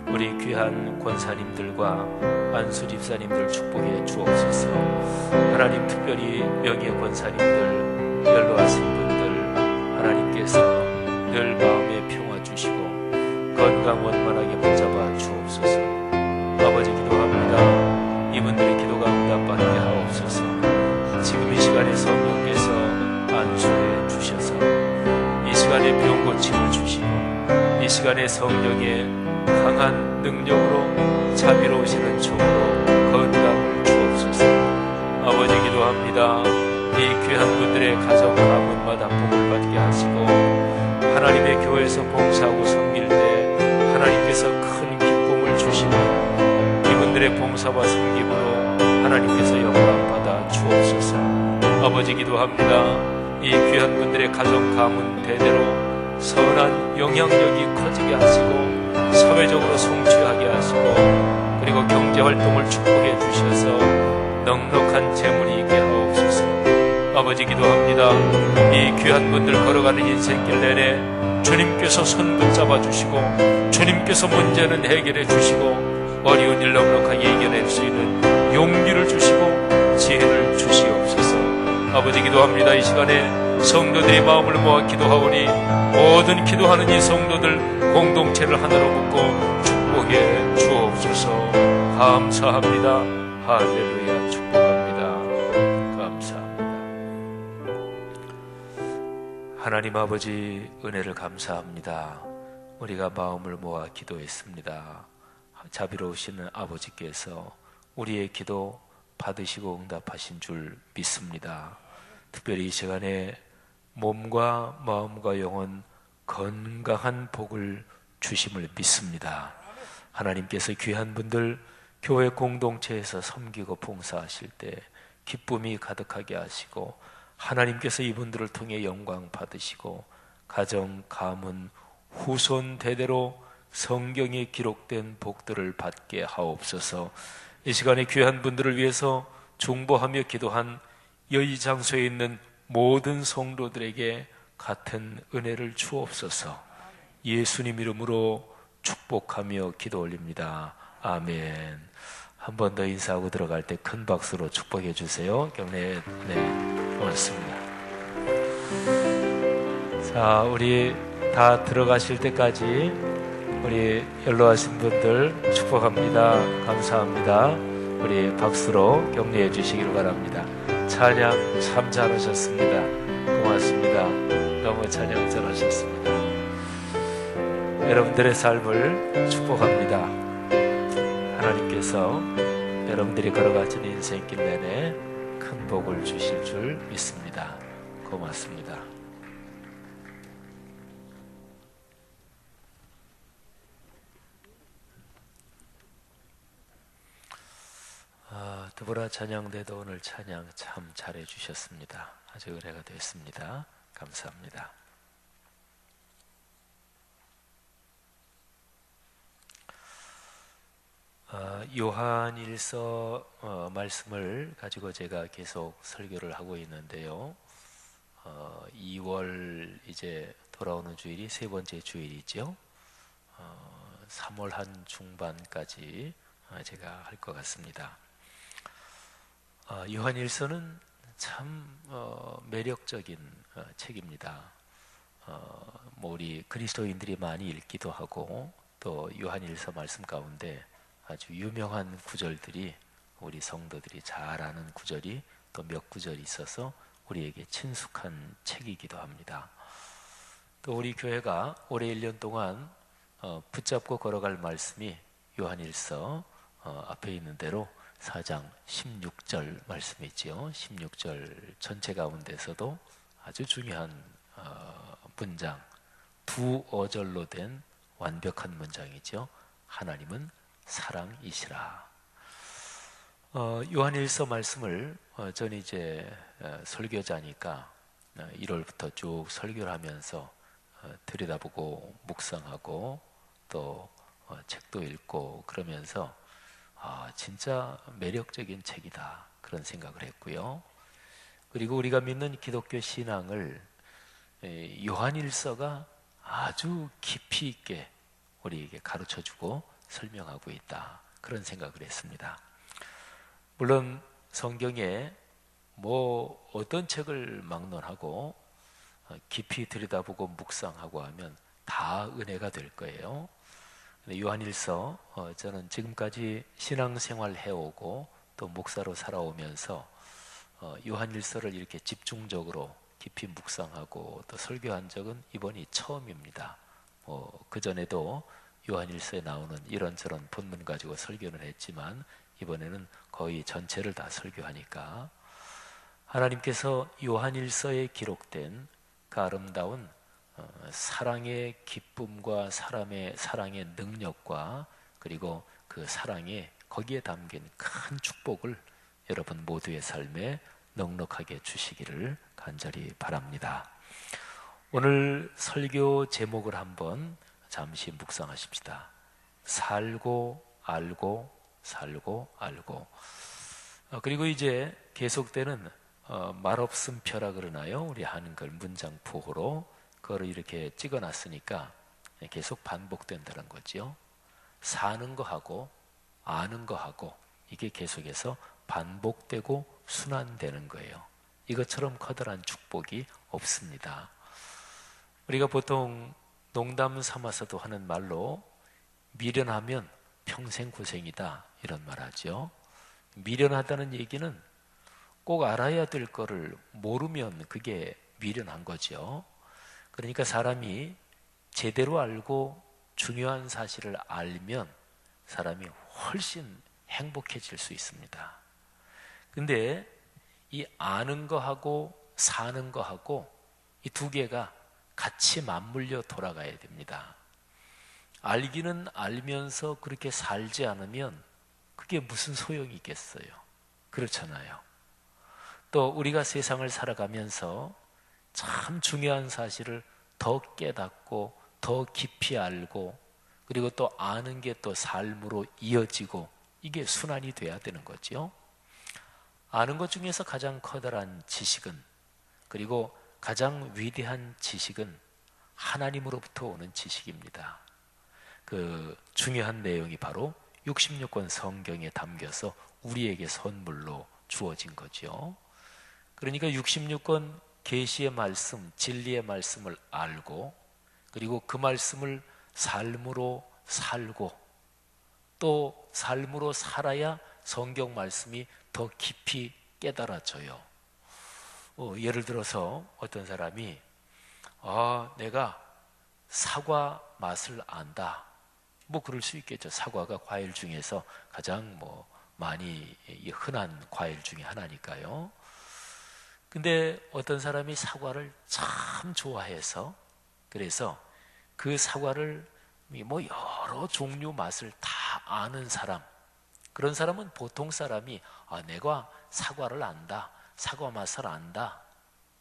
우리 귀한 권사님들과 안수집사님들 축복해 주옵소서. 하나님, 특별히 명예 권사님들, 연로하신 분들 하나님께서 늘 마음에 평화 주시고 건강 원만하게 붙잡아 주옵소서. 아버지, 기도합니다. 이분들의 기도가 응답받게 하옵소서. 지금 이 시간에 성령께서 안수해 주셔서 이 시간에 병 고침을 주시고, 이 시간에 성령의 강한 능력으로 자비로우시는 종으로 건강을 주옵소서. 아버지, 기도합니다. 이 귀한 분들의 가정 가문마다 복을 받게 하시고, 하나님의 교회에서 봉사하고 섬길 때 하나님께서 큰 기쁨을 주시고, 이분들의 봉사와 섬김으로 하나님께서 영광 받아 주옵소서. 아버지, 기도합니다. 이 귀한 분들의 가정 가문 대대로 선한 영향력이 커지게 하시고, 사회적으로 성취하게 하시고, 그리고 경제활동을 축복해 주셔서 넉넉한 재물이 있게 하옵소서. 아버지, 기도합니다. 이 귀한 분들 걸어가는 인생길 내내 주님께서 손 붙잡아 주시고, 주님께서 문제는 해결해 주시고, 어려운 일 넉넉하게 이겨낼 수 있는 용기를 주시고 지혜를 주시옵소서. 아버지, 기도합니다. 이 시간에 성도들이 마음을 모아 기도하오니 모든 기도하는 이 성도들 공동체를 하나로 묶고 축복해 주옵소서. 감사합니다. 할렐루야. 축복합니다. 감사합니다. 하나님 아버지, 은혜를 감사합니다. 우리가 마음을 모아 기도했습니다. 자비로우시는 아버지께서 우리의 기도 받으시고 응답하신 줄 믿습니다. 특별히 이 시간에 몸과 마음과 영혼 건강한 복을 주심을 믿습니다. 하나님께서 귀한 분들 교회 공동체에서 섬기고 봉사하실 때 기쁨이 가득하게 하시고, 하나님께서 이분들을 통해 영광 받으시고, 가정, 가문, 후손 대대로 성경에 기록된 복들을 받게 하옵소서. 이 시간에 귀한 분들을 위해서 중보하며 기도한 여기 장소에 있는 모든 성도들에게 같은 은혜를 주옵소서. 예수님 이름으로 축복하며 기도 올립니다. 아멘. 한 번 더 인사하고 들어갈 때 큰 박수로 축복해 주세요. 경례, 고맙습니다. 자, 우리 다 들어가실 때까지 우리 연로하신 분들 축복합니다. 감사합니다. 우리 박수로 격려해 주시기를 바랍니다. 찬양 참 잘하셨습니다. 고맙습니다. 너무 찬양 잘하셨습니다. 여러분들의 삶을 축복합니다. 하나님께서 여러분들이 걸어가신 인생길 내내 큰 복을 주실 줄 믿습니다. 고맙습니다. 드보라 찬양대도 오늘 찬양 참 잘해 주셨습니다. 아주 은혜가 됐습니다. 감사합니다. 요한일서 말씀을 가지고 제가 계속 설교를 하고 있는데요. 2월 이제 돌아오는 주일이 세 번째 주일이죠. 3월 한 중반까지 제가 할 것 같습니다. 요한일서는 참 매력적인 책입니다. 우리 그리스도인들이 많이 읽기도 하고 또 요한일서 말씀 가운데 아주 유명한 구절들이 우리 성도들이 잘 아는 구절이 또 몇 구절이 있어서 우리에게 친숙한 책이기도 합니다. 또 우리 교회가 올해 1년 동안 붙잡고 걸어갈 말씀이 요한일서 앞에 있는 대로 4장 16절 말씀이지요. 16절 전체 가운데서도 아주 중요한 문장, 두 어절로 된 완벽한 문장이죠. 하나님은 사랑이시라. 요한일서 말씀을 저는 이제 설교자니까 1월부터 쭉 설교를 하면서 들여다보고 묵상하고 또 책도 읽고 그러면서 진짜 매력적인 책이다 그런 생각을 했고요. 그리고 우리가 믿는 기독교 신앙을 요한일서가 아주 깊이 있게 우리에게 가르쳐주고 설명하고 있다 그런 생각을 했습니다. 물론 성경에 어떤 책을 막론하고 깊이 들여다보고 묵상하고 하면 다 은혜가 될 거예요. 요한일서 저는 지금까지 신앙생활 해오고 또 목사로 살아오면서 요한일서를 이렇게 집중적으로 깊이 묵상하고 또 설교한 적은 이번이 처음입니다. 그전에도 요한일서에 나오는 이런저런 본문 가지고 설교는 했지만 이번에는 거의 전체를 다 설교하니까 하나님께서 요한일서에 기록된 그 아름다운 사랑의 기쁨과 사람의 사랑의 능력과 그리고 그 사랑에 거기에 담긴 큰 축복을 여러분 모두의 삶에 넉넉하게 주시기를 간절히 바랍니다. 오늘 설교 제목을 한번 잠시 묵상하십시다. 살고 알고 살고 알고. 그리고 이제 계속되는 말없음표라 그러나요? 우리 한글 문장 부호로 그거를 이렇게 찍어놨으니까 계속 반복된다는 거죠. 사는 거하고 아는 거하고 이게 계속해서 반복되고 순환되는 거예요. 이것처럼 커다란 축복이 없습니다. 우리가 보통 농담 삼아서도 하는 말로 미련하면 평생 고생이다 이런 말 하죠. 미련하다는 얘기는 꼭 알아야 될 거를 모르면 그게 미련한 거죠. 그러니까 사람이 제대로 알고 중요한 사실을 알면 사람이 훨씬 행복해질 수 있습니다. 근데 이 아는 거하고 사는 거하고 이 두 개가 같이 맞물려 돌아가야 됩니다. 알기는 알면서 그렇게 살지 않으면 그게 무슨 소용이 있겠어요? 그렇잖아요. 또 우리가 세상을 살아가면서 참 중요한 사실을 더 깨닫고 더 깊이 알고 그리고 또 아는 게 또 삶으로 이어지고 이게 순환이 돼야 되는 거죠. 아는 것 중에서 가장 커다란 지식은 그리고 가장 위대한 지식은 하나님으로부터 오는 지식입니다. 그 중요한 내용이 바로 66권 성경에 담겨서 우리에게 선물로 주어진 거죠. 그러니까 66권 계시의 말씀, 진리의 말씀을 알고 그리고 그 말씀을 삶으로 살고 또 삶으로 살아야 성경 말씀이 더 깊이 깨달아져요. 예를 들어서 어떤 사람이 내가 사과 맛을 안다. 그럴 수 있겠죠. 사과가 과일 중에서 가장 많이 흔한 과일 중에 하나니까요. 근데 어떤 사람이 사과를 참 좋아해서, 그래서 그 사과를 뭐 여러 종류 맛을 다 아는 사람, 그런 사람은 보통 사람이 내가 사과를 안다, 사과 맛을 안다,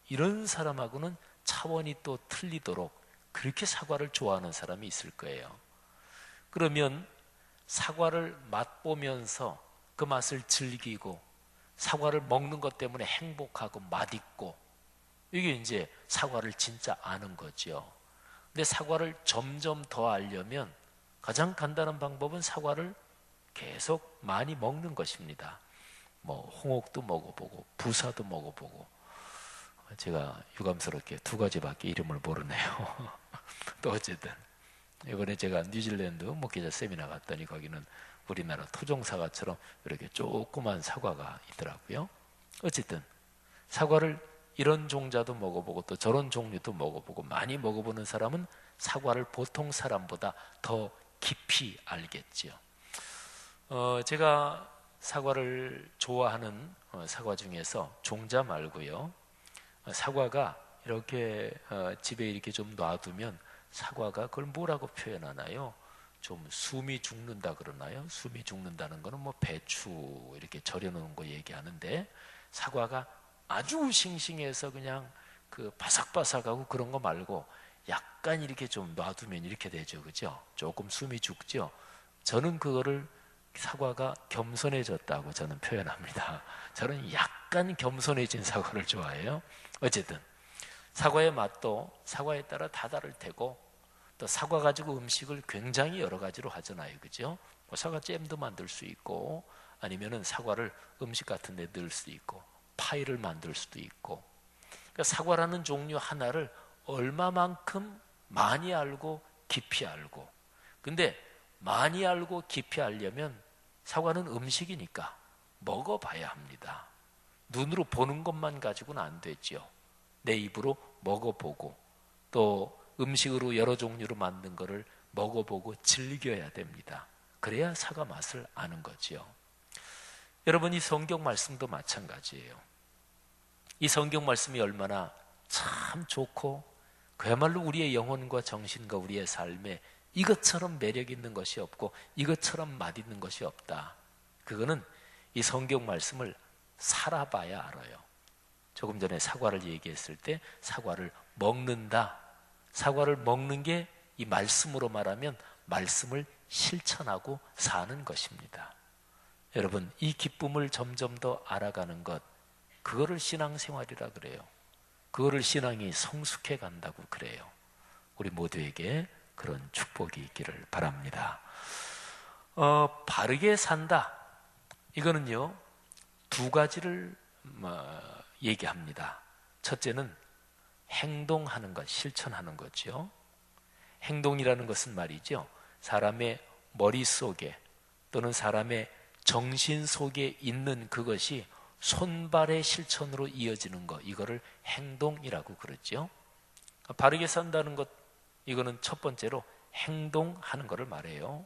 이런 사람하고는 차원이 또 틀리도록 그렇게 사과를 좋아하는 사람이 있을 거예요. 그러면 사과를 맛보면서 그 맛을 즐기고 사과를 먹는 것 때문에 행복하고 맛있고, 이게 이제 사과를 진짜 아는 거죠. 근데 사과를 점점 더 알려면 가장 간단한 방법은 사과를 계속 많이 먹는 것입니다. 뭐 홍옥도 먹어보고 부사도 먹어보고, 제가 유감스럽게 2가지밖에 이름을 모르네요. 또 어쨌든 이번에 제가 뉴질랜드 목회자 세미나 갔더니 거기는 우리나라 토종사과처럼 이렇게 조그만 사과가 있더라고요. 어쨌든 사과를 이런 종자도 먹어보고 또 저런 종류도 먹어보고 많이 먹어보는 사람은 사과를 보통 사람보다 더 깊이 알겠죠. 제가 사과를 좋아하는 사과 중에서 종자 말고요, 사과가 이렇게 집에 이렇게 좀 놔두면 사과가 그걸 뭐라고 표현하나요? 좀 숨이 죽는다 그러나요? 숨이 죽는다는 거는 뭐 배추 이렇게 절여놓은 거 얘기하는데, 사과가 아주 싱싱해서 그냥 그 바삭바삭하고 그런 거 말고 약간 이렇게 좀 놔두면 이렇게 되죠, 그죠? 조금 숨이 죽죠. 저는 그거를 사과가 겸손해졌다고 저는 표현합니다. 저는 약간 겸손해진 사과를 좋아해요. 어쨌든 사과의 맛도 사과에 따라 다 다를 테고, 또 사과 가지고 음식을 굉장히 여러 가지로 하잖아요, 그죠? 뭐 사과 잼도 만들 수 있고, 아니면은 사과를 음식 같은 데 넣을 수도 있고, 파이를 만들 수도 있고. 그러니까 사과라는 종류 하나를 얼마만큼 많이 알고 깊이 알고, 근데 많이 알고 깊이 알려면 사과는 음식이니까 먹어봐야 합니다. 눈으로 보는 것만 가지고는 안 되죠. 내 입으로 먹어보고, 또 음식으로 여러 종류로 만든 거를 먹어보고 즐겨야 됩니다. 그래야 사과 맛을 아는 거지요. 여러분, 이 성경 말씀도 마찬가지예요. 이 성경 말씀이 얼마나 참 좋고 그야말로 우리의 영혼과 정신과 우리의 삶에 이것처럼 매력 있는 것이 없고 이것처럼 맛있는 것이 없다. 그거는 이 성경 말씀을 살아봐야 알아요. 조금 전에 사과를 얘기했을 때 사과를 먹는다. 사과를 먹는 게 이 말씀으로 말하면 말씀을 실천하고 사는 것입니다. 여러분, 이 기쁨을 점점 더 알아가는 것, 그거를 신앙생활이라 그래요. 그거를 신앙이 성숙해 간다고 그래요. 우리 모두에게 그런 축복이 있기를 바랍니다. 바르게 산다. 이거는요, 2가지를 얘기합니다. 첫째는 행동하는 것, 실천하는 거죠. 행동이라는 것은 말이죠, 사람의 머릿속에 또는 사람의 정신 속에 있는 그것이 손발의 실천으로 이어지는 것, 이거를 행동이라고 그러죠. 바르게 산다는 것, 이거는 첫 번째로 행동하는 것을 말해요.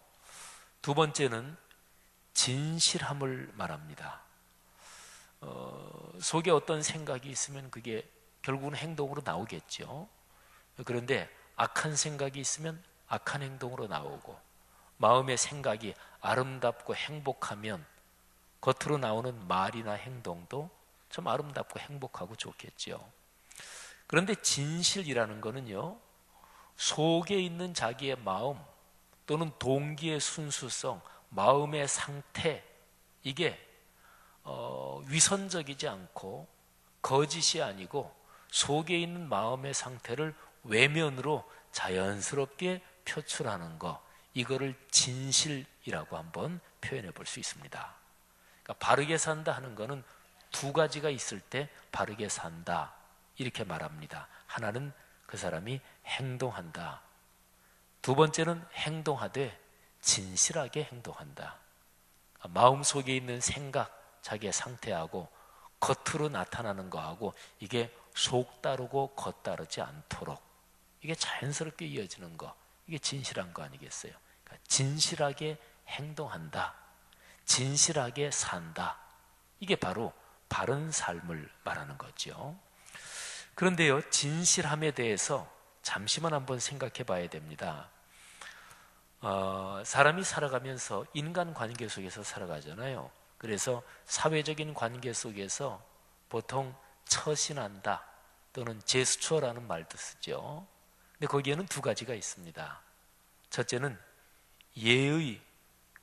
2번째는 진실함을 말합니다. 속에 어떤 생각이 있으면 그게 결국은 행동으로 나오겠죠. 그런데 악한 생각이 있으면 악한 행동으로 나오고, 마음의 생각이 아름답고 행복하면 겉으로 나오는 말이나 행동도 좀 아름답고 행복하고 좋겠죠. 그런데 진실이라는 거는요, 속에 있는 자기의 마음 또는 동기의 순수성, 마음의 상태, 이게 위선적이지 않고 거짓이 아니고 속에 있는 마음의 상태를 외면으로 자연스럽게 표출하는 것, 이거를 진실이라고 한번 표현해 볼 수 있습니다. 그러니까 바르게 산다 하는 거는 2가지가 있을 때 바르게 산다 이렇게 말합니다. 하나는 그 사람이 행동한다. 2번째는 행동하되 진실하게 행동한다. 마음속에 있는 생각, 자기의 상태하고 겉으로 나타나는 거하고 이게 속 따르고 겉 따르지 않도록 이게 자연스럽게 이어지는 거, 이게 진실한 거 아니겠어요? 그러니까 진실하게 행동한다, 진실하게 산다, 이게 바로 바른 삶을 말하는 거죠. 그런데요, 진실함에 대해서 잠시만 한번 생각해 봐야 됩니다. 사람이 살아가면서 인간관계 속에서 살아가잖아요. 그래서 사회적인 관계 속에서 보통 처신한다 또는 제스처라는 말도 쓰죠. 근데 거기에는 두 가지가 있습니다. 첫째는 예의,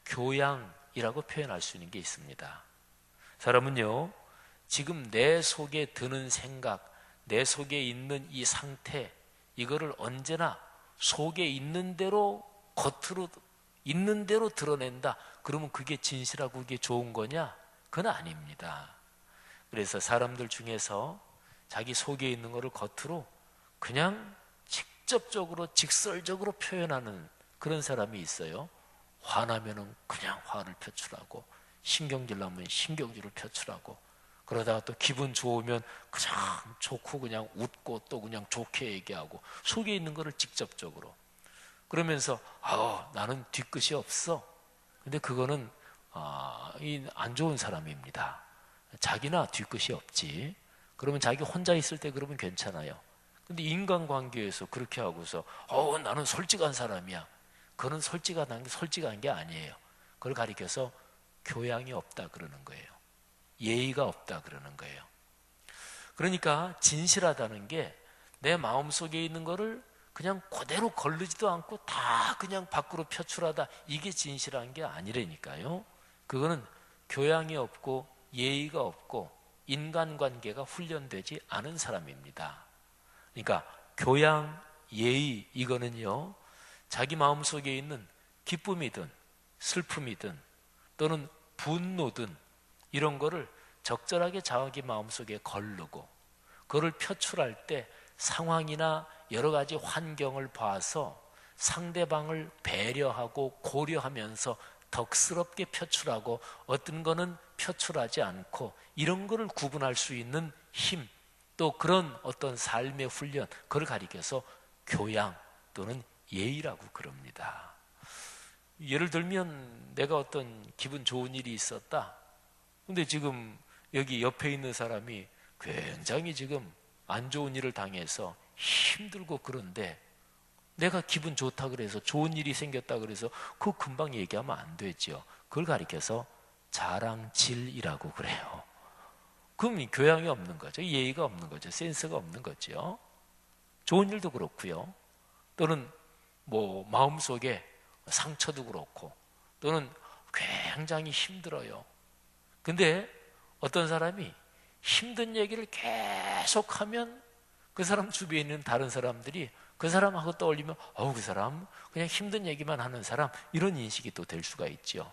교양이라고 표현할 수 있는 게 있습니다. 사람은요, 지금 내 속에 드는 생각, 내 속에 있는 이 상태, 이거를 언제나 속에 있는 대로 겉으로 있는 대로 드러낸다. 그러면 그게 진실하고 그게 좋은 거냐? 그건 아닙니다. 그래서 사람들 중에서 자기 속에 있는 거를 겉으로 그냥 직접적으로 직설적으로 표현하는 그런 사람이 있어요. 화나면은 그냥 화를 표출하고, 신경질 나면 신경질을 표출하고, 그러다가 또 기분 좋으면 그냥 좋고 그냥 웃고 또 그냥 좋게 얘기하고, 속에 있는 거를 직접적으로. 그러면서 나는 뒤끝이 없어. 근데 그거는 안 좋은 사람입니다. 자기나 뒤끝이 없지. 그러면 자기 혼자 있을 때 그러면 괜찮아요. 근데 인간관계에서 그렇게 하고서 나는 솔직한 사람이야. 그는 솔직한 게 아니에요. 그걸 가리켜서 교양이 없다 그러는 거예요. 예의가 없다 그러는 거예요. 그러니까 진실하다는 게 내 마음속에 있는 거를 그냥 그대로 걸르지도 않고 다 그냥 밖으로 표출하다, 이게 진실한 게 아니라니까요. 그거는 교양이 없고 예의가 없고 인간관계가 훈련되지 않은 사람입니다. 그러니까 교양, 예의, 이거는요, 자기 마음속에 있는 기쁨이든 슬픔이든 또는 분노든 이런 거를 적절하게 자기 마음속에 걸르고, 그거를 표출할 때 상황이나 여러 가지 환경을 봐서 상대방을 배려하고 고려하면서 덕스럽게 표출하고, 어떤 거는 표출하지 않고, 이런 거를 구분할 수 있는 힘, 또 그런 어떤 삶의 훈련, 그걸 가리켜서 교양 또는 예의라고 그럽니다. 예를 들면 내가 어떤 기분 좋은 일이 있었다. 근데 지금 여기 옆에 있는 사람이 굉장히 지금 안 좋은 일을 당해서 힘들고, 그런데 내가 기분 좋다 그래서, 좋은 일이 생겼다 그래서 그거 금방 얘기하면 안 되죠. 그걸 가리켜서 자랑질이라고 그래요. 그럼 교양이 없는 거죠. 예의가 없는 거죠. 센스가 없는 거죠. 좋은 일도 그렇고요. 또는 마음속에 상처도 그렇고, 또는 굉장히 힘들어요. 근데 어떤 사람이 힘든 얘기를 계속하면 그 사람 주변에 있는 다른 사람들이 그 사람하고 떠올리면 그 사람 그냥 힘든 얘기만 하는 사람, 이런 인식이 또 될 수가 있죠.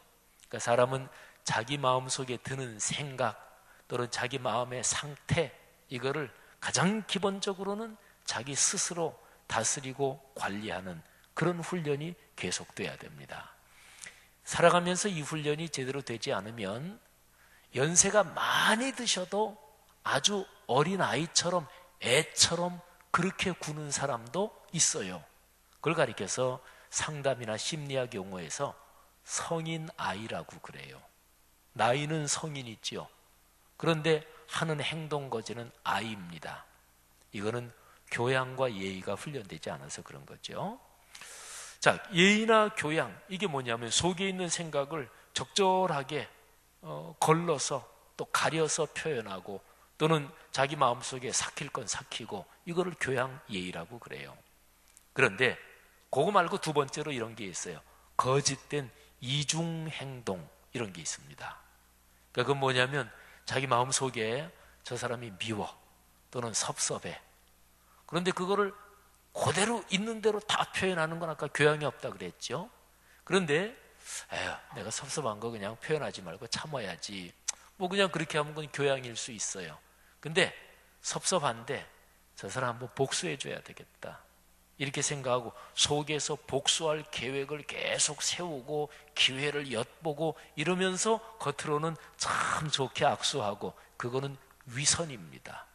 그러니까 사람은 자기 마음속에 드는 생각 또는 자기 마음의 상태, 이거를 가장 기본적으로는 자기 스스로 다스리고 관리하는 그런 훈련이 계속돼야 됩니다. 살아가면서 이 훈련이 제대로 되지 않으면 연세가 많이 드셔도 아주 어린 아이처럼, 애처럼 그렇게 구는 사람도 있어요. 그걸 가리켜서 상담이나 심리학 용어에서 성인 아이라고 그래요. 나이는 성인이지요. 그런데 하는 행동 거지는 아이입니다. 이거는 교양과 예의가 훈련되지 않아서 그런 거죠. 자, 예의나 교양, 이게 뭐냐면 속에 있는 생각을 적절하게 걸러서 또 가려서 표현하고, 또는 자기 마음속에 삭힐 건 삭히고, 이거를 교양, 예의라고 그래요. 그런데 그거 말고 두 번째로 이런 게 있어요. 거짓된 이중행동, 이런 게 있습니다. 그러니까 그건 뭐냐면 자기 마음속에 저 사람이 미워 또는 섭섭해. 그런데 그거를 그대로 있는 대로 다 표현하는 건 아까 교양이 없다 그랬죠. 그런데 내가 섭섭한 거 그냥 표현하지 말고 참아야지, 그냥 그렇게 하면 그건 교양일 수 있어요. 근데 섭섭한데 저 사람 한번 복수해 줘야 되겠다, 이렇게 생각하고 속에서 복수할 계획을 계속 세우고 기회를 엿보고 이러면서 겉으로는 참 좋게 악수하고, 그거는 위선입니다.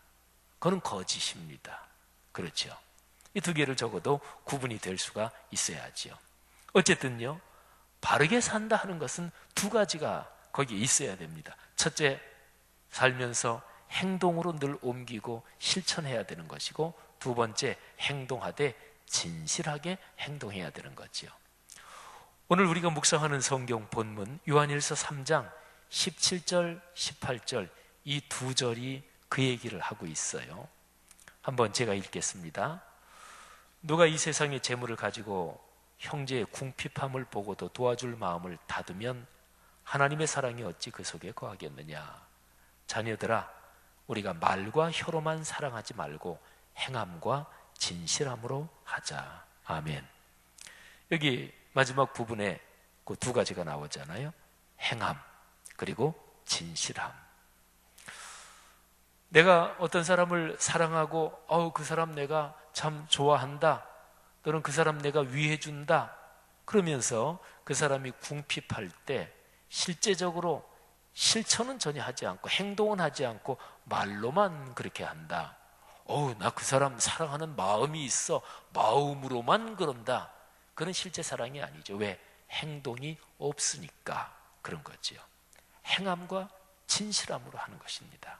그거는 거짓입니다. 그렇죠. 이 두 개를 적어도 구분이 될 수가 있어야지요. 어쨌든요, 바르게 산다 하는 것은 두 가지가 거기에 있어야 됩니다. 첫째, 살면서 행동으로 늘 옮기고 실천해야 되는 것이고, 두 번째, 행동하되 진실하게 행동해야 되는 거지요. 오늘 우리가 묵상하는 성경 본문 요한일서 3장 17절, 18절 이 두 절이 그 얘기를 하고 있어요. 한번 제가 읽겠습니다. 누가 이 세상의 재물을 가지고 형제의 궁핍함을 보고도 도와줄 마음을 닫으면 하나님의 사랑이 어찌 그 속에 거하겠느냐. 자녀들아, 우리가 말과 혀로만 사랑하지 말고 행함과 진실함으로 하자. 아멘. 여기 마지막 부분에 그 두 가지가 나오잖아요. 행함 그리고 진실함. 내가 어떤 사람을 사랑하고 그 사람 내가 참 좋아한다, 또는 그 사람 내가 위해준다 그러면서 그 사람이 궁핍할 때 실제적으로 실천은 전혀 하지 않고 행동은 하지 않고 말로만 그렇게 한다. 나 그 사람 사랑하는 마음이 있어, 마음으로만 그런다. 그건 실제 사랑이 아니죠. 왜? 행동이 없으니까 그런 거지요. 행함과 진실함으로 하는 것입니다.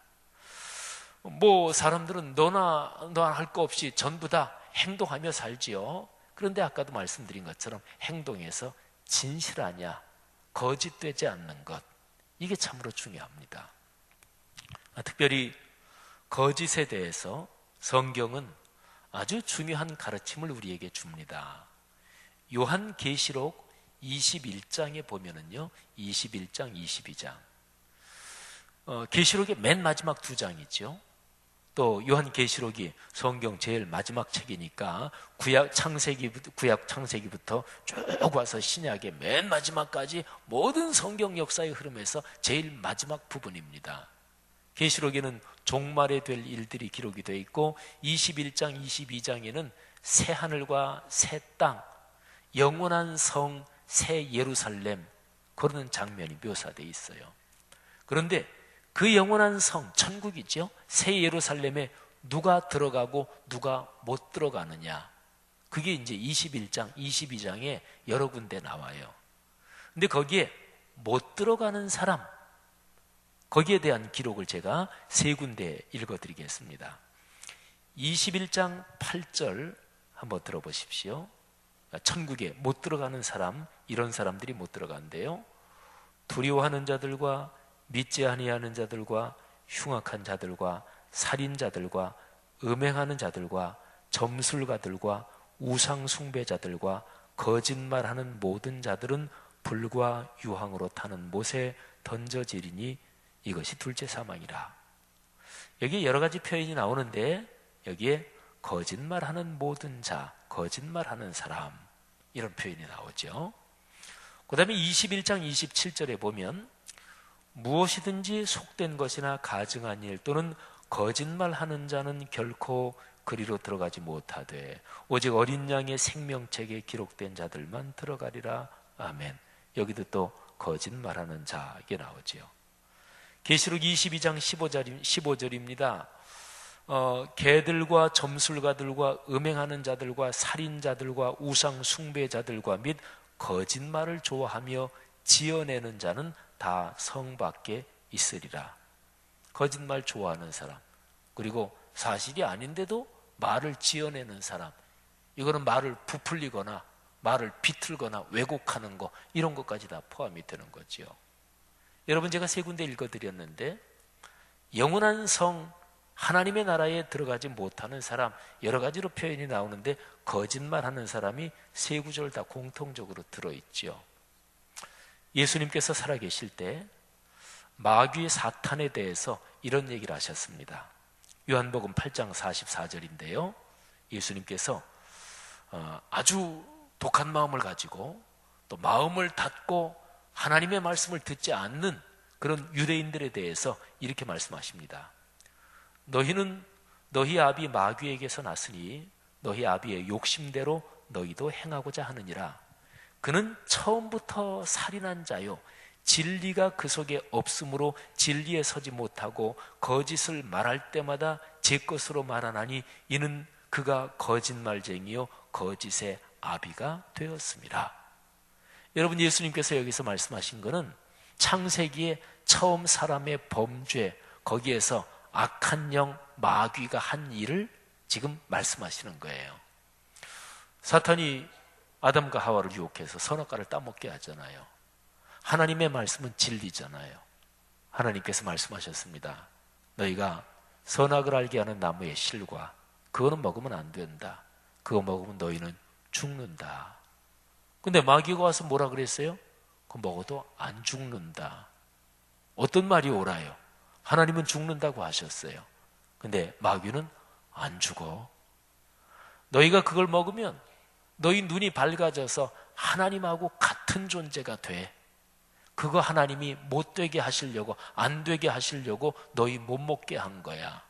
사람들은 너나 할 거 없이 전부 다 행동하며 살지요. 그런데 아까도 말씀드린 것처럼 행동에서 진실하냐, 거짓되지 않는 것, 이게 참으로 중요합니다. 특별히 거짓에 대해서 성경은 아주 중요한 가르침을 우리에게 줍니다. 요한계시록 21장에 보면은요, 21장, 22장. 계시록의 맨 마지막 두 장이죠. 또 요한계시록이 성경 제일 마지막 책이니까 구약 창세기부터 쭉 와서 신약의 맨 마지막까지 모든 성경 역사의 흐름에서 제일 마지막 부분입니다. 계시록에는 종말에 될 일들이 기록이 되어 있고 21장, 22장에는 새 하늘과 새 땅, 영원한 성, 새 예루살렘 그러는 장면이 묘사되어 있어요. 그런데 그 영원한 성, 천국이죠. 새 예루살렘에 누가 들어가고 누가 못 들어가느냐, 그게 이제 21장, 22장에 여러 군데 나와요. 근데 거기에 못 들어가는 사람, 거기에 대한 기록을 제가 세 군데 읽어드리겠습니다. 21장 8절 한번 들어보십시오. 천국에 못 들어가는 사람, 이런 사람들이 못 들어간대요. 두려워하는 자들과 믿지 아니하는 자들과 흉악한 자들과 살인자들과 음행하는 자들과 점술가들과 우상 숭배자들과 거짓말하는 모든 자들은 불과 유황으로 타는 못에 던져지리니 이것이 둘째 사망이라. 여기 여러 가지 표현이 나오는데 여기에 거짓말하는 모든 자, 거짓말하는 사람, 이런 표현이 나오죠. 그 다음에 21장 27절에 보면 무엇이든지 속된 것이나 가증한 일 또는 거짓말하는 자는 결코 그리로 들어가지 못하되 오직 어린 양의 생명책에 기록된 자들만 들어가리라. 아멘. 여기도 또 거짓말하는 자, 이게 나오지요. 계시록 22장 15절입니다. 개들과 점술가들과 음행하는 자들과 살인자들과 우상 숭배자들과 및 거짓말을 좋아하며 지어내는 자는 다 성 밖에 있으리라. 거짓말 좋아하는 사람, 그리고 사실이 아닌데도 말을 지어내는 사람, 이거는 말을 부풀리거나 말을 비틀거나 왜곡하는 거, 이런 것까지 다 포함이 되는 거죠. 여러분, 제가 세 군데 읽어드렸는데 영원한 성, 하나님의 나라에 들어가지 못하는 사람, 여러 가지로 표현이 나오는데 거짓말하는 사람이 세 구절 다 공통적으로 들어있죠. 예수님께서 살아계실 때 마귀의 사탄에 대해서 이런 얘기를 하셨습니다. 요한복음 8장 44절인데요. 예수님께서 아주 독한 마음을 가지고 또 마음을 닫고 하나님의 말씀을 듣지 않는 그런 유대인들에 대해서 이렇게 말씀하십니다. 너희는 너희 아비 마귀에게서 났으니 너희 아비의 욕심대로 너희도 행하고자 하느니라. 그는 처음부터 살인한 자요, 진리가 그 속에 없으므로 진리에 서지 못하고 거짓을 말할 때마다 제 것으로 말하나니 이는 그가 거짓말쟁이요 거짓의 아비가 되었습니다. 여러분, 예수님께서 여기서 말씀하신 것은 창세기에 처음 사람의 범죄, 거기에서 악한 영 마귀가 한 일을 지금 말씀하시는 거예요. 사탄이 아담과 하와를 유혹해서 선악과를 따먹게 하잖아요. 하나님의 말씀은 진리잖아요. 하나님께서 말씀하셨습니다. 너희가 선악을 알게 하는 나무의 실과 그거는 먹으면 안 된다. 그거 먹으면 너희는 죽는다. 근데 마귀가 와서 뭐라 그랬어요? 그거 먹어도 안 죽는다. 어떤 말이 옳아요? 하나님은 죽는다고 하셨어요. 근데 마귀는 안 죽어. 너희가 그걸 먹으면 너희 눈이 밝아져서 하나님하고 같은 존재가 돼. 그거 하나님이 못 되게 하시려고, 안 되게 하시려고 너희 못 먹게 한 거야.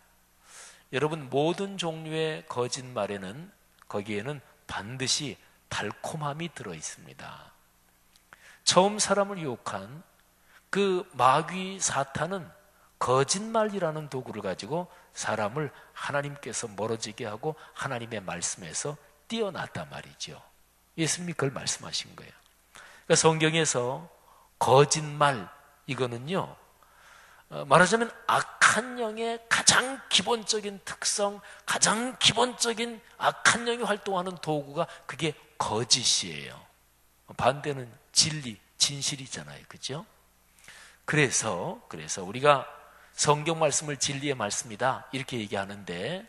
여러분, 모든 종류의 거짓말에는 거기에는 반드시 달콤함이 들어 있습니다. 처음 사람을 유혹한 그 마귀 사탄은 거짓말이라는 도구를 가지고 사람을 하나님께서 멀어지게 하고 하나님의 말씀에서 띄어났단 말이죠. 예수님이 그걸 말씀하신 거예요. 그러니까 성경에서 거짓말, 이거는요, 말하자면 악한 영의 가장 기본적인 특성, 가장 기본적인 악한 영이 활동하는 도구가 그게 거짓이에요. 반대는 진리, 진실이잖아요. 그죠? 그래서 우리가 성경 말씀을 진리의 말씀이다 이렇게 얘기하는데,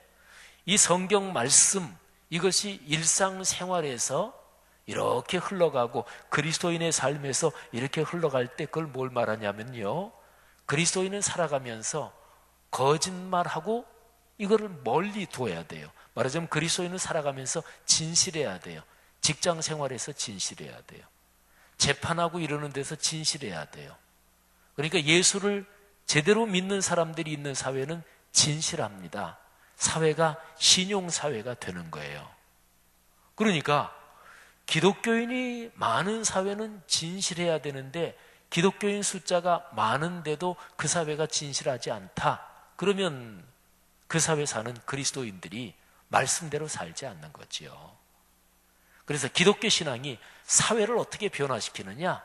이 성경 말씀, 이것이 일상생활에서 이렇게 흘러가고 그리스도인의 삶에서 이렇게 흘러갈 때 그걸 뭘 말하냐면요, 그리스도인은 살아가면서 거짓말하고 이거를 멀리 둬야 돼요. 말하자면 그리스도인은 살아가면서 진실해야 돼요. 직장 생활에서 진실해야 돼요. 재판하고 이러는 데서 진실해야 돼요. 그러니까 예수를 제대로 믿는 사람들이 있는 사회는 진실합니다. 사회가 신용사회가 되는 거예요. 그러니까 기독교인이 많은 사회는 진실해야 되는데 기독교인 숫자가 많은데도 그 사회가 진실하지 않다. 그러면 그 사회 사는 그리스도인들이 말씀대로 살지 않는 거지요. 그래서 기독교 신앙이 사회를 어떻게 변화시키느냐?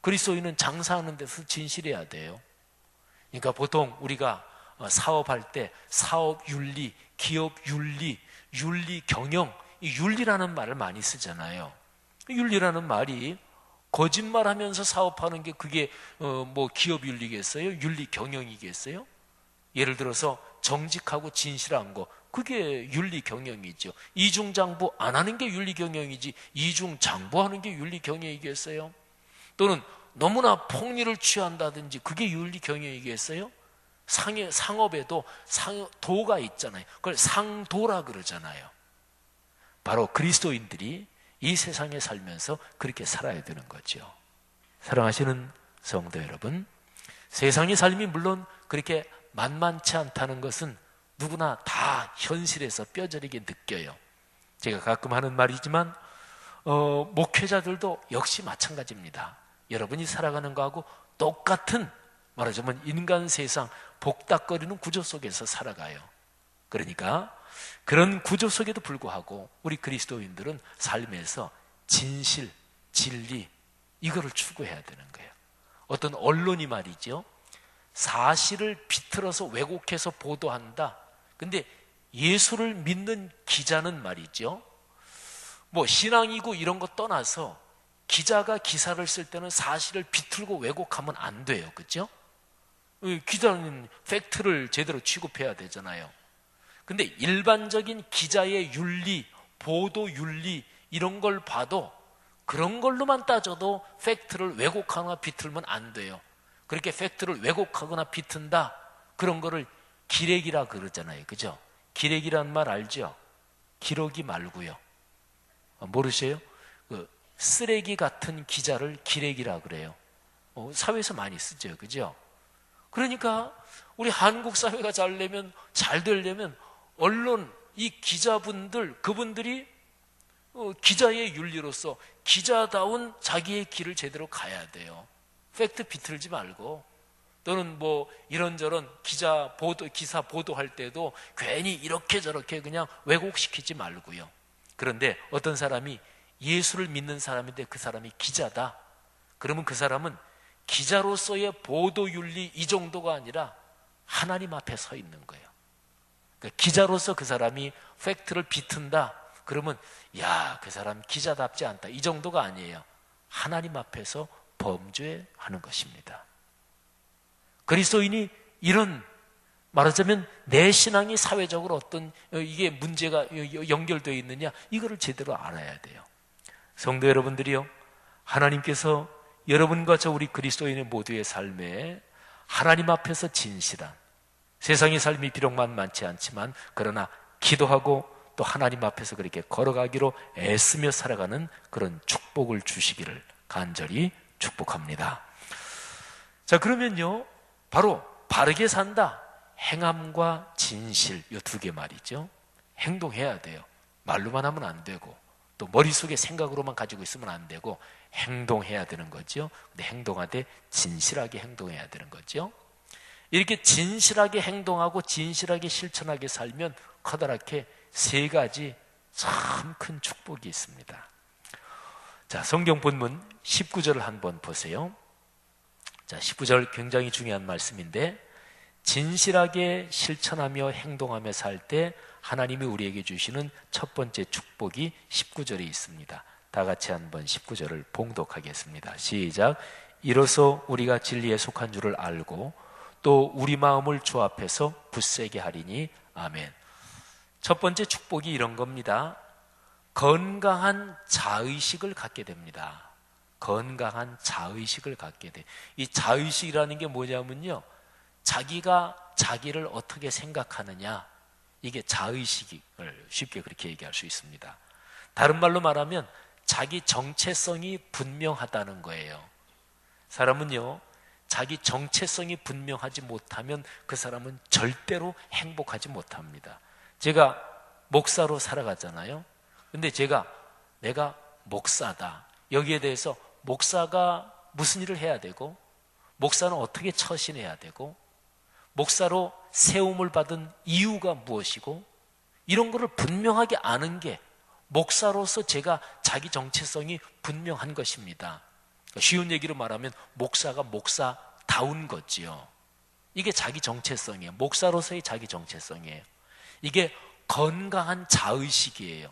그리스도인은 장사하는 데서 진실해야 돼요. 그러니까 보통 우리가 사업할 때 사업 윤리, 기업 윤리, 윤리 경영, 이 윤리라는 말을 많이 쓰잖아요. 윤리라는 말이 거짓말하면서 사업하는 게 그게 뭐 기업 윤리겠어요? 윤리 경영이겠어요? 예를 들어서 정직하고 진실한 거, 그게 윤리 경영이죠. 이중장부 안 하는 게 윤리 경영이지 이중장부하는 게 윤리 경영이겠어요? 또는 너무나 폭리를 취한다든지 그게 윤리 경영이겠어요? 상업에도 도가 있잖아요. 그걸 상도라 그러잖아요. 바로 그리스도인들이 이 세상에 살면서 그렇게 살아야 되는 거죠. 사랑하시는 성도 여러분, 세상의 삶이 물론 그렇게 만만치 않다는 것은 누구나 다 현실에서 뼈저리게 느껴요. 제가 가끔 하는 말이지만 목회자들도 역시 마찬가지입니다. 여러분이 살아가는 거하고 똑같은, 말하자면 인간 세상 복닥거리는 구조 속에서 살아가요. 그러니까 그런 구조 속에도 불구하고 우리 그리스도인들은 삶에서 진실, 진리, 이거를 추구해야 되는 거예요. 어떤 언론이 말이죠, 사실을 비틀어서 왜곡해서 보도한다. 근데 예수를 믿는 기자는 말이죠, 뭐 신앙이고 이런 거 떠나서 기자가 기사를 쓸 때는 사실을 비틀고 왜곡하면 안 돼요. 그렇죠? 기자는 팩트를 제대로 취급해야 되잖아요. 근데 일반적인 기자의 윤리, 보도 윤리 이런 걸 봐도 그런 걸로만 따져도 팩트를 왜곡하거나 비틀면 안 돼요. 그렇게 팩트를 왜곡하거나 비튼다, 그런 거를 기레기라 그러잖아요. 그죠? 기레기란 말 알죠? 기러기 말고요. 모르세요? 쓰레기 같은 기자를 기레기라 그래요. 사회에서 많이 쓰죠. 그죠? 그러니까 우리 한국 사회가 잘 되려면 언론, 이 기자분들, 그분들이 기자의 윤리로서 기자다운 자기의 길을 제대로 가야 돼요. 팩트 비틀지 말고, 또는 뭐 이런저런 기사 보도할 때도 괜히 이렇게 저렇게 그냥 왜곡시키지 말고요. 그런데 어떤 사람이 예수를 믿는 사람인데 그 사람이 기자다, 그러면 그 사람은 기자로서의 보도 윤리 이 정도가 아니라 하나님 앞에 서 있는 거예요. 그러니까 기자로서 그 사람이 팩트를 비튼다 그러면 야, 그 사람 기자답지 않다 이 정도가 아니에요. 하나님 앞에서 범죄하는 것입니다. 그리스도인이 이런 말하자면 내 신앙이 사회적으로 어떤 이게 문제가 연결되어 있느냐 이거를 제대로 알아야 돼요. 성도 여러분들이요, 하나님께서 여러분과 저 우리 그리스도인의 모두의 삶에 하나님 앞에서 진실한 세상의 삶이 비록 만만치 않지만 그러나 기도하고 또 하나님 앞에서 그렇게 걸어가기로 애쓰며 살아가는 그런 축복을 주시기를 간절히 축복합니다. 자, 그러면요, 바로 바르게 산다, 행함과 진실, 이 두 개 말이죠. 행동해야 돼요. 말로만 하면 안 되고 또 머릿속에 생각으로만 가지고 있으면 안 되고 행동해야 되는 거죠. 근데 행동하되 진실하게 행동해야 되는 거죠. 이렇게 진실하게 행동하고 진실하게 실천하게 살면 커다랗게 세 가지 참 큰 축복이 있습니다. 자, 성경 본문 19절을 한번 보세요. 자, 19절 굉장히 중요한 말씀인데, 진실하게 실천하며 행동하며 살 때 하나님이 우리에게 주시는 첫 번째 축복이 19절에 있습니다. 다 같이 한번 19절을 봉독하겠습니다. 시작. 이로써 우리가 진리에 속한 줄을 알고 또 우리 마음을 주 앞에서 굳세게 하리니 아멘. 첫 번째 축복이 이런 겁니다. 건강한 자의식을 갖게 됩니다. 건강한 자의식을 갖게 돼. 이 자의식이라는 게 뭐냐면요, 자기가 자기를 어떻게 생각하느냐, 이게 자의식을 쉽게 그렇게 얘기할 수 있습니다. 다른 말로 말하면 자기 정체성이 분명하다는 거예요. 사람은요, 자기 정체성이 분명하지 못하면 그 사람은 절대로 행복하지 못합니다. 제가 목사로 살아가잖아요. 근데 내가 목사다, 여기에 대해서 목사가 무슨 일을 해야 되고, 목사는 어떻게 처신해야 되고, 목사로 세움을 받은 이유가 무엇이고, 이런 거를 분명하게 아는 게 목사로서 제가 자기 정체성이 분명한 것입니다. 쉬운 얘기로 말하면 목사가 목사다운 거지요. 이게 자기 정체성이에요. 목사로서의 자기 정체성이에요. 이게 건강한 자의식이에요.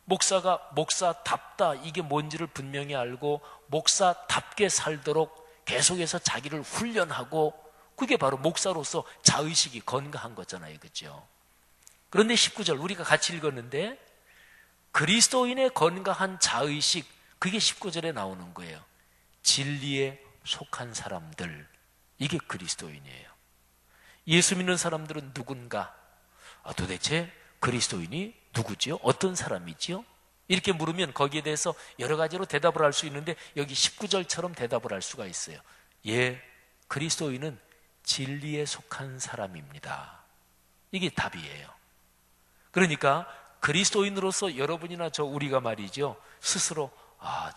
목사가 목사답다, 이게 뭔지를 분명히 알고 목사답게 살도록 계속해서 자기를 훈련하고, 그게 바로 목사로서 자의식이 건강한 거잖아요. 그죠? 그런데 19절 우리가 같이 읽었는데, 그리스도인의 건강한 자의식, 그게 19절에 나오는 거예요. 진리에 속한 사람들, 이게 그리스도인이에요. 예수 믿는 사람들은 누군가? 도대체 그리스도인이 누구지요? 어떤 사람이지요? 이렇게 물으면 거기에 대해서 여러 가지로 대답을 할 수 있는데, 여기 19절처럼 대답을 할 수가 있어요. 예, 그리스도인은 진리에 속한 사람입니다. 이게 답이에요. 그러니까 그리스도인으로서 여러분이나 우리가 말이죠, 스스로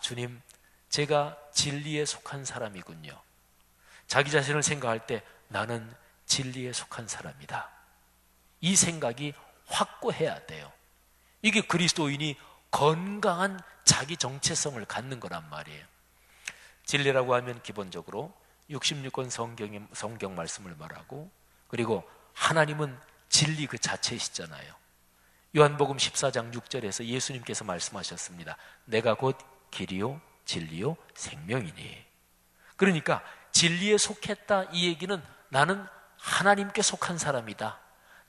주님, 제가 진리에 속한 사람이군요. 자기 자신을 생각할 때 나는 진리에 속한 사람이다, 이 생각이 확고해야 돼요. 이게 그리스도인이 건강한 자기 정체성을 갖는 거란 말이에요. 진리라고 하면 기본적으로 66권 성경 말씀을 말하고, 그리고 하나님은 진리 그 자체이시잖아요. 요한복음 14장 6절에서 예수님께서 말씀하셨습니다. 내가 곧 길이요 진리요 생명이니. 그러니까 진리에 속했다, 이 얘기는 나는 하나님께 속한 사람이다,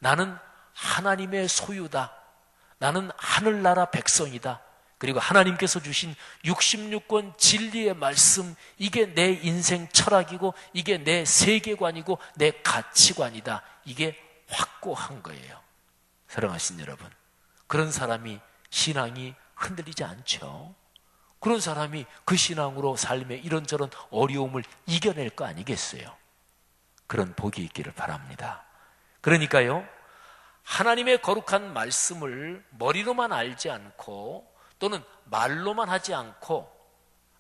나는 하나님의 소유다, 나는 하늘나라 백성이다, 그리고 하나님께서 주신 66권 진리의 말씀, 이게 내 인생 철학이고 이게 내 세계관이고 내 가치관이다, 이게 확고한 거예요. 사랑하신 여러분, 그런 사람이 신앙이 흔들리지 않죠. 그런 사람이 그 신앙으로 삶의 이런저런 어려움을 이겨낼 거 아니겠어요. 그런 복이 있기를 바랍니다. 그러니까요, 하나님의 거룩한 말씀을 머리로만 알지 않고 또는 말로만 하지 않고,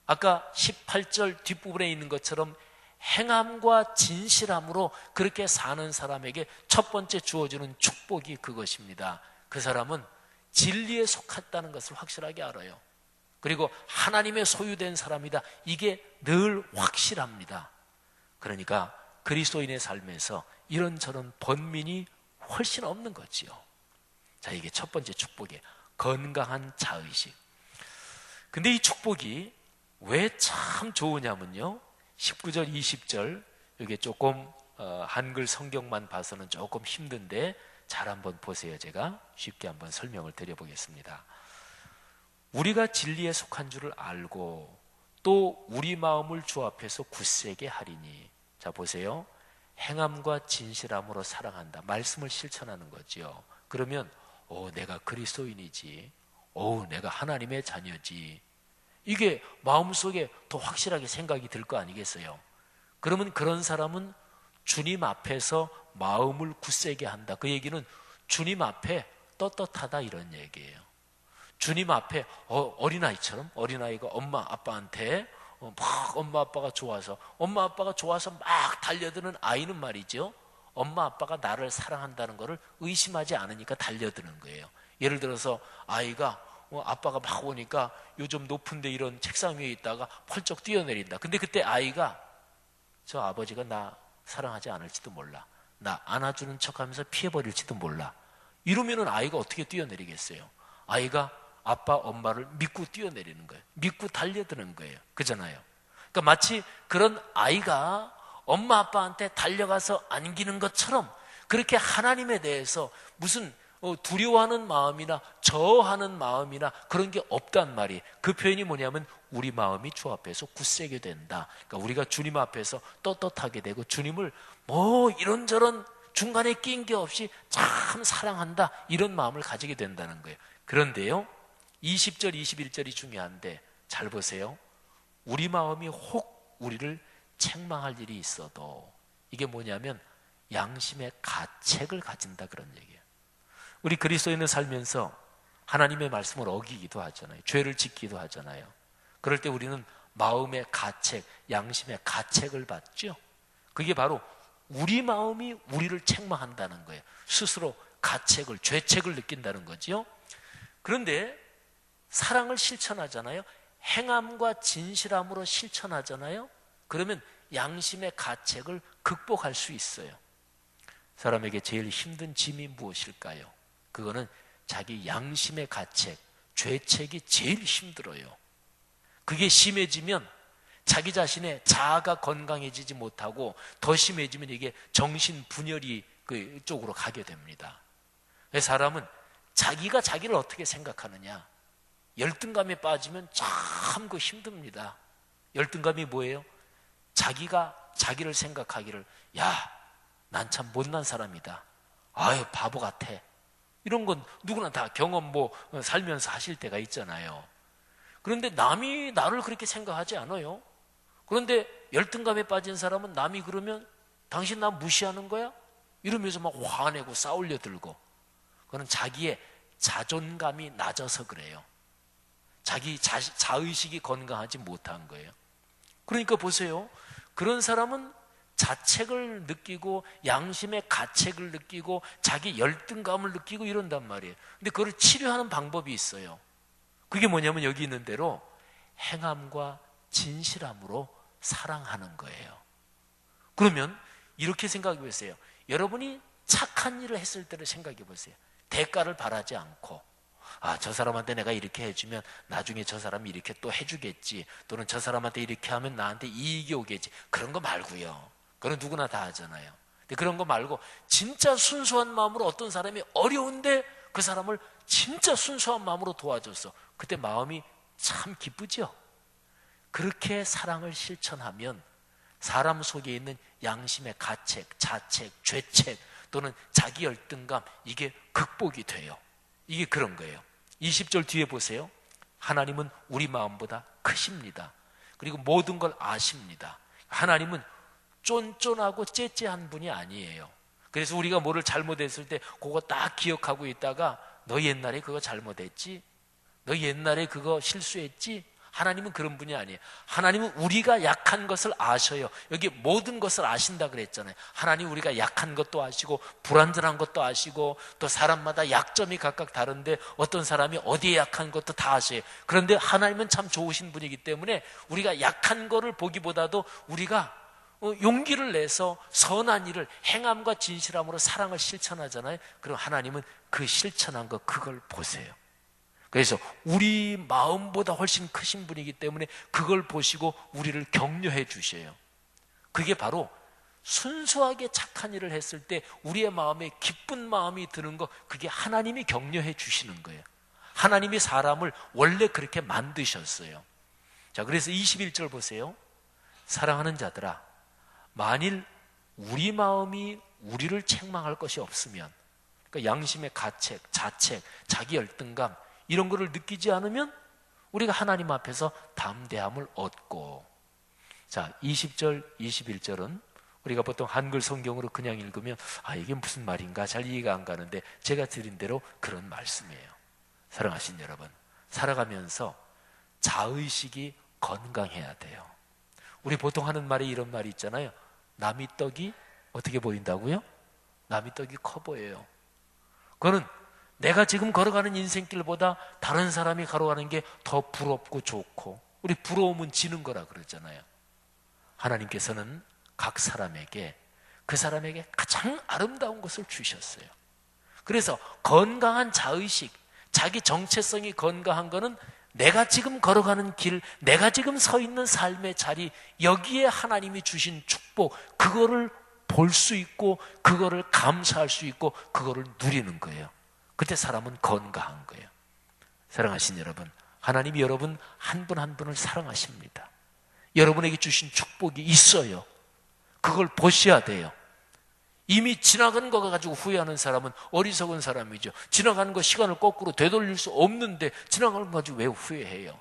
아까 18절 뒷부분에 있는 것처럼 행함과 진실함으로 그렇게 사는 사람에게 첫 번째 주어지는 축복이 그것입니다. 그 사람은 진리에 속했다는 것을 확실하게 알아요. 그리고 하나님의 소유된 사람이다, 이게 늘 확실합니다. 그러니까 그리스도인의 삶에서 이런저런 번민이 훨씬 없는 거지요. 자, 이게 첫 번째 축복이에요. 건강한 자의식. 근데 이 축복이 왜 참 좋으냐면요, 19절 20절 이게 조금 한글 성경만 봐서는 조금 힘든데 잘 한번 보세요. 제가 쉽게 한번 설명을 드려보겠습니다. 우리가 진리에 속한 줄을 알고 또 우리 마음을 주 앞에서 굳세게 하리니. 자, 보세요. 행함과 진실함으로 사랑한다. 말씀을 실천하는 거지요. 그러면 내가 그리스도인이지, 내가 하나님의 자녀지, 이게 마음속에 더 확실하게 생각이 들 거 아니겠어요? 그러면 그런 사람은 주님 앞에서 마음을 굳세게 한다. 그 얘기는 주님 앞에 떳떳하다 이런 얘기예요. 주님 앞에 어린아이처럼, 어린아이가 엄마 아빠한테 막 엄마 아빠가 좋아서 막 달려드는 아이는 말이죠, 엄마 아빠가 나를 사랑한다는 것을 의심하지 않으니까 달려드는 거예요. 예를 들어서 아이가 아빠가 막 오니까 요즘 높은데 이런 책상 위에 있다가 펄쩍 뛰어내린다. 근데 그때 아이가 저 아버지가 나 사랑하지 않을지도 몰라, 나 안아주는 척하면서 피해버릴지도 몰라, 이러면은 아이가 어떻게 뛰어내리겠어요? 아이가 아빠 엄마를 믿고 뛰어내리는 거예요. 믿고 달려드는 거예요. 그잖아요. 그러니까 마치 그런 아이가 엄마 아빠한테 달려가서 안기는 것처럼 그렇게 하나님에 대해서 무슨 두려워하는 마음이나 저하는 마음이나 그런 게 없단 말이에요. 그 표현이 뭐냐면 우리 마음이 주 앞에서 굳세게 된다. 그러니까 우리가 주님 앞에서 떳떳하게 되고 주님을 이런저런 중간에 낀 게 없이 참 사랑한다, 이런 마음을 가지게 된다는 거예요. 그런데요, 20절 21절이 중요한데 잘 보세요. 우리 마음이 혹 우리를 책망할 일이 있어도, 이게 뭐냐면 양심의 가책을 가진다, 그런 얘기예요. 우리 그리스도인을 살면서 하나님의 말씀을 어기기도 하잖아요. 죄를 짓기도 하잖아요. 그럴 때 우리는 마음의 가책, 양심의 가책을 받죠. 그게 바로 우리 마음이 우리를 책망한다는 거예요. 스스로 가책을, 죄책을 느낀다는 거죠. 그런데 사랑을 실천하잖아요. 행함과 진실함으로 실천하잖아요. 그러면 양심의 가책을 극복할 수 있어요. 사람에게 제일 힘든 짐이 무엇일까요? 그거는 자기 양심의 가책, 죄책이 제일 힘들어요. 그게 심해지면 자기 자신의 자아가 건강해지지 못하고 더 심해지면 이게 정신분열이 그 쪽으로 가게 됩니다. 사람은 자기가 자기를 어떻게 생각하느냐, 열등감에 빠지면 참 힘듭니다. 열등감이 뭐예요? 자기가 자기를 생각하기를, 난 참 못난 사람이다, 아유 바보 같아, 이런 건 누구나 다 경험 살면서 하실 때가 있잖아요. 그런데 남이 나를 그렇게 생각하지 않아요. 그런데 열등감에 빠진 사람은 남이 그러면 당신 나 무시하는 거야? 이러면서 막 화내고 싸우려 들고, 그건 자기의 자존감이 낮아서 그래요. 자기 자의식이 건강하지 못한 거예요. 그러니까 보세요. 그런 사람은 자책을 느끼고 양심의 가책을 느끼고 자기 열등감을 느끼고 이런단 말이에요. 근데 그걸 치료하는 방법이 있어요. 그게 뭐냐면 여기 있는 대로 행함과 진실함으로 사랑하는 거예요. 그러면 이렇게 생각해 보세요. 여러분이 착한 일을 했을 때를 생각해 보세요. 대가를 바라지 않고, 저 사람한테 내가 이렇게 해주면 나중에 저 사람이 이렇게 또 해주겠지, 또는 저 사람한테 이렇게 하면 나한테 이익이 오겠지, 그런 거 말고요. 그건 누구나 다 하잖아요. 근데 그런 거 말고 진짜 순수한 마음으로 어떤 사람이 어려운데 그 사람을 진짜 순수한 마음으로 도와줬어. 그때 마음이 참 기쁘죠. 그렇게 사랑을 실천하면 사람 속에 있는 양심의 가책, 자책, 죄책 또는 자기 열등감, 이게 극복이 돼요. 이게 그런 거예요. 20절 뒤에 보세요. 하나님은 우리 마음보다 크십니다. 그리고 모든 걸 아십니다. 하나님은 쫀쫀하고 째째한 분이 아니에요. 그래서 우리가 뭐를 잘못했을 때 그거 딱 기억하고 있다가 너 옛날에 그거 잘못했지? 너 옛날에 그거 실수했지? 하나님은 그런 분이 아니에요. 하나님은 우리가 약한 것을 아셔요. 여기 모든 것을 아신다 그랬잖아요. 하나님 우리가 약한 것도 아시고 불완전한 것도 아시고 또 사람마다 약점이 각각 다른데 어떤 사람이 어디에 약한 것도 다 아셔요. 그런데 하나님은 참 좋으신 분이기 때문에 우리가 약한 거를 보기보다도 우리가 용기를 내서 선한 일을 행함과 진실함으로 사랑을 실천하잖아요. 그럼 하나님은 그 실천한 거 그걸 보세요. 그래서 우리 마음보다 훨씬 크신 분이기 때문에 그걸 보시고 우리를 격려해 주셔요. 그게 바로 순수하게 착한 일을 했을 때 우리의 마음에 기쁜 마음이 드는 거, 그게 하나님이 격려해 주시는 거예요. 하나님이 사람을 원래 그렇게 만드셨어요. 자, 그래서 21절 보세요. 사랑하는 자들아, 만일 우리 마음이 우리를 책망할 것이 없으면, 그러니까 양심의 가책, 자책, 자기 열등감 이런 거를 느끼지 않으면 우리가 하나님 앞에서 담대함을 얻고. 자, 20절, 21절은 우리가 보통 한글 성경으로 그냥 읽으면 이게 무슨 말인가 잘 이해가 안 가는데 제가 드린 대로 그런 말씀이에요. 사랑하신 여러분, 살아가면서 자의식이 건강해야 돼요. 우리 보통 하는 말이 이런 말이 있잖아요. 남이 떡이 어떻게 보인다고요? 남이 떡이 커 보여요. 그거는 내가 지금 걸어가는 인생길보다 다른 사람이 걸어가는 게 더 부럽고 좋고, 우리 부러움은 지는 거라 그러잖아요. 하나님께서는 각 사람에게 그 사람에게 가장 아름다운 것을 주셨어요. 그래서 건강한 자의식, 자기 정체성이 건강한 거는 내가 지금 걸어가는 길, 내가 지금 서 있는 삶의 자리, 여기에 하나님이 주신 축복, 그거를 볼 수 있고 그거를 감사할 수 있고 그거를 누리는 거예요. 그때 사람은 건강한 거예요. 사랑하신 여러분, 하나님이 여러분 한 분 한 분을 사랑하십니다. 여러분에게 주신 축복이 있어요. 그걸 보셔야 돼요. 이미 지나간 거 가지고 후회하는 사람은 어리석은 사람이죠. 지나간 거 시간을 거꾸로 되돌릴 수 없는데 지나간 거 가지고 왜 후회해요?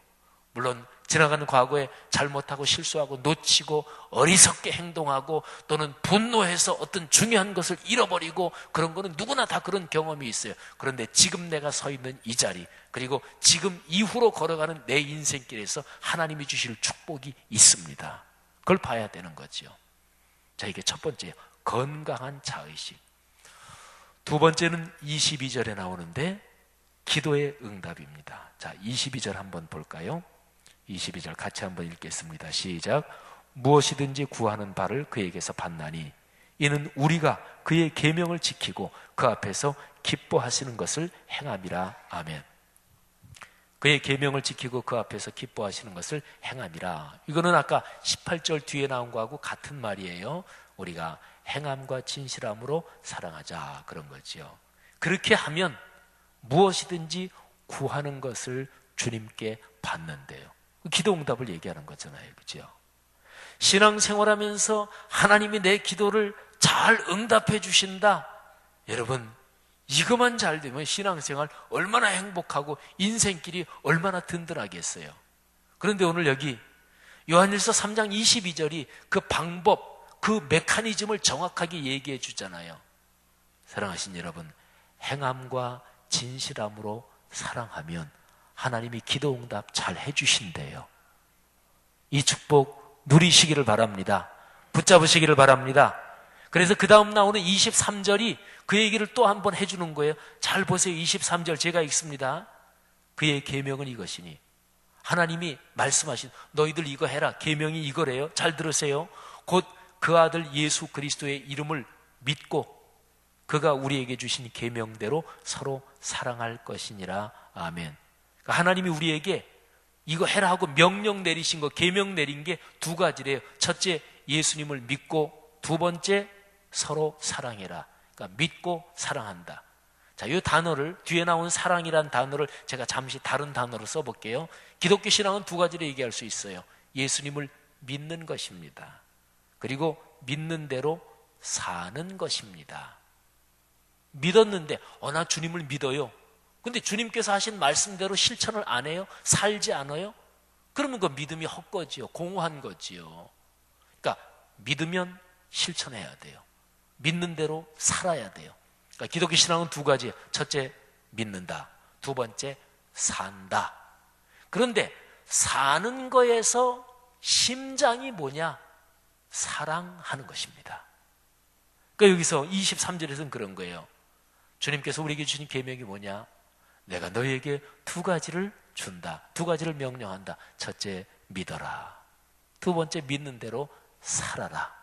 물론 지나가는 과거에 잘못하고 실수하고 놓치고 어리석게 행동하고 또는 분노해서 어떤 중요한 것을 잃어버리고 그런 거는 누구나 다 그런 경험이 있어요. 그런데 지금 내가 서 있는 이 자리, 그리고 지금 이후로 걸어가는 내 인생길에서 하나님이 주실 축복이 있습니다. 그걸 봐야 되는 거죠. 자, 이게 첫 번째예요. 건강한 자의식. 두 번째는 22절에 나오는데 기도의 응답입니다. 자, 22절 한번 볼까요? 22절 같이 한번 읽겠습니다. 시작. 무엇이든지 구하는 바를 그에게서 받나니 이는 우리가 그의 계명을 지키고 그 앞에서 기뻐하시는 것을 행함이라. 아멘. 그의 계명을 지키고 그 앞에서 기뻐하시는 것을 행함이라. 이거는 아까 18절 뒤에 나온 거하고 같은 말이에요. 우리가 행함과 진실함으로 사랑하자, 그런 거죠. 그렇게 하면 무엇이든지 구하는 것을 주님께 받는데요. 기도 응답을 얘기하는 거잖아요. 그죠? 신앙생활하면서 하나님이 내 기도를 잘 응답해 주신다. 여러분, 이것만 잘 되면 신앙생활 얼마나 행복하고 인생길이 얼마나 든든하겠어요. 그런데 오늘 여기 요한일서 3장 22절이 그 방법, 그 메커니즘을 정확하게 얘기해 주잖아요. 사랑하신 여러분, 행함과 진실함으로 사랑하면 하나님이 기도 응답 잘 해주신대요. 이 축복 누리시기를 바랍니다. 붙잡으시기를 바랍니다. 그래서 그 다음 나오는 23절이 그 얘기를 또 한 번 해주는 거예요. 잘 보세요. 23절 제가 읽습니다. 그의 계명은 이것이니, 하나님이 말씀하신 너희들 이거 해라. 계명이 이거래요. 잘 들으세요. 곧 그 아들 예수 그리스도의 이름을 믿고 그가 우리에게 주신 계명대로 서로 사랑할 것이니라. 아멘. 그러니까 하나님이 우리에게 이거 해라 하고 명령 내리신 거, 계명 내린 게 두 가지래요. 첫째, 예수님을 믿고, 두 번째, 서로 사랑해라. 그러니까 믿고 사랑한다. 자, 이 단어를, 뒤에 나온 사랑이란 단어를 제가 잠시 다른 단어로 써볼게요. 기독교 신앙은 두 가지를 얘기할 수 있어요. 예수님을 믿는 것입니다. 그리고 믿는 대로 사는 것입니다. 믿었는데 나 주님을 믿어요. 근데 주님께서 하신 말씀대로 실천을 안 해요? 살지 않아요? 그러면 그 믿음이 헛거지요. 공허한 거지요. 그러니까 믿으면 실천해야 돼요. 믿는 대로 살아야 돼요. 그러니까 기독교 신앙은 두 가지예요. 첫째, 믿는다. 두 번째, 산다. 그런데 사는 거에서 심장이 뭐냐? 사랑하는 것입니다. 그러니까 여기서 23절에서는 그런 거예요. 주님께서 우리에게 주신 계명이 뭐냐? 내가 너희에게 두 가지를 준다. 두 가지를 명령한다. 첫째, 믿어라. 두 번째, 믿는 대로 살아라.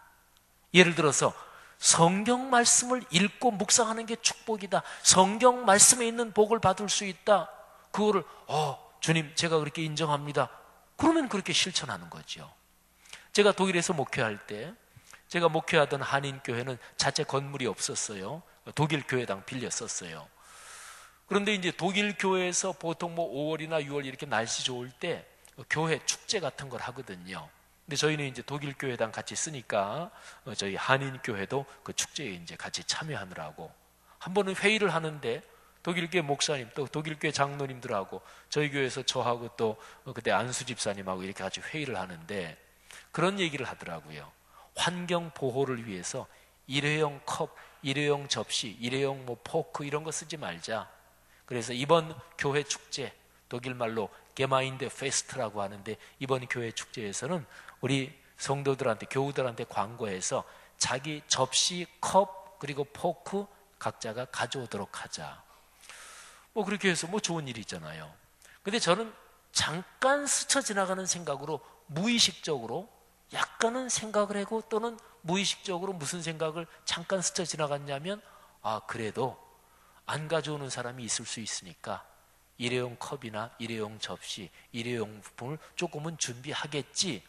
예를 들어서 성경 말씀을 읽고 묵상하는 게 축복이다, 성경 말씀에 있는 복을 받을 수 있다, 그거를 주님 제가 그렇게 인정합니다, 그러면 그렇게 실천하는 거죠. 제가 독일에서 목회할 때, 제가 목회하던 한인교회는 자체 건물이 없었어요. 독일 교회당 빌렸었어요. 그런데 이제 독일 교회에서 보통 5월이나 6월 이렇게 날씨 좋을 때 교회 축제 같은 걸 하거든요. 근데 저희는 이제 독일 교회당 같이 쓰니까 저희 한인 교회도 그 축제에 이제 같이 참여하느라고 한 번은 회의를 하는데, 독일 교회 목사님 또 독일 교회 장로님들하고 저희 교회에서 저하고 또 그때 안수 집사님하고 이렇게 같이 회의를 하는데 그런 얘기를 하더라고요. 환경 보호를 위해서 일회용 컵, 일회용 접시, 일회용 포크 이런 거 쓰지 말자. 그래서 이번 교회 축제, 독일 말로 게마인데 페스트라고 하는데, 이번 교회 축제에서는 우리 성도들한테, 교우들한테 광고해서 자기 접시, 컵 그리고 포크 각자가 가져오도록 하자. 그렇게 해서 좋은 일이잖아요. 근데 저는 잠깐 스쳐 지나가는 생각으로 무의식적으로 약간은 생각을 하고, 또는 무의식적으로 무슨 생각을 잠깐 스쳐 지나갔냐면, 그래도 안 가져오는 사람이 있을 수 있으니까 일회용 컵이나 일회용 접시, 일회용품을 조금은 준비하겠지,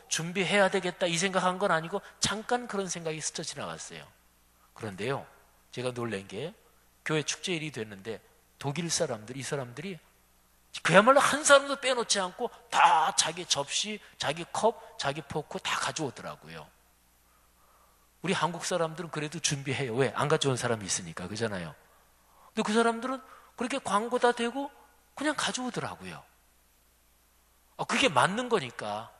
준비해야 되겠다 이 생각한 건 아니고 잠깐 그런 생각이 스쳐 지나갔어요. 그런데요, 제가 놀란 게 교회 축제일이 됐는데 독일 사람들, 이 사람들이 그야말로 한 사람도 빼놓지 않고 다 자기 접시, 자기 컵, 자기 포크 다 가져오더라고요. 우리 한국 사람들은 그래도 준비해요. 왜? 안 가져온 사람이 있으니까, 그잖아요. 근데 그 사람들은 그렇게 광고 다 되고 그냥 가져오더라고요. 그게 맞는 거니까.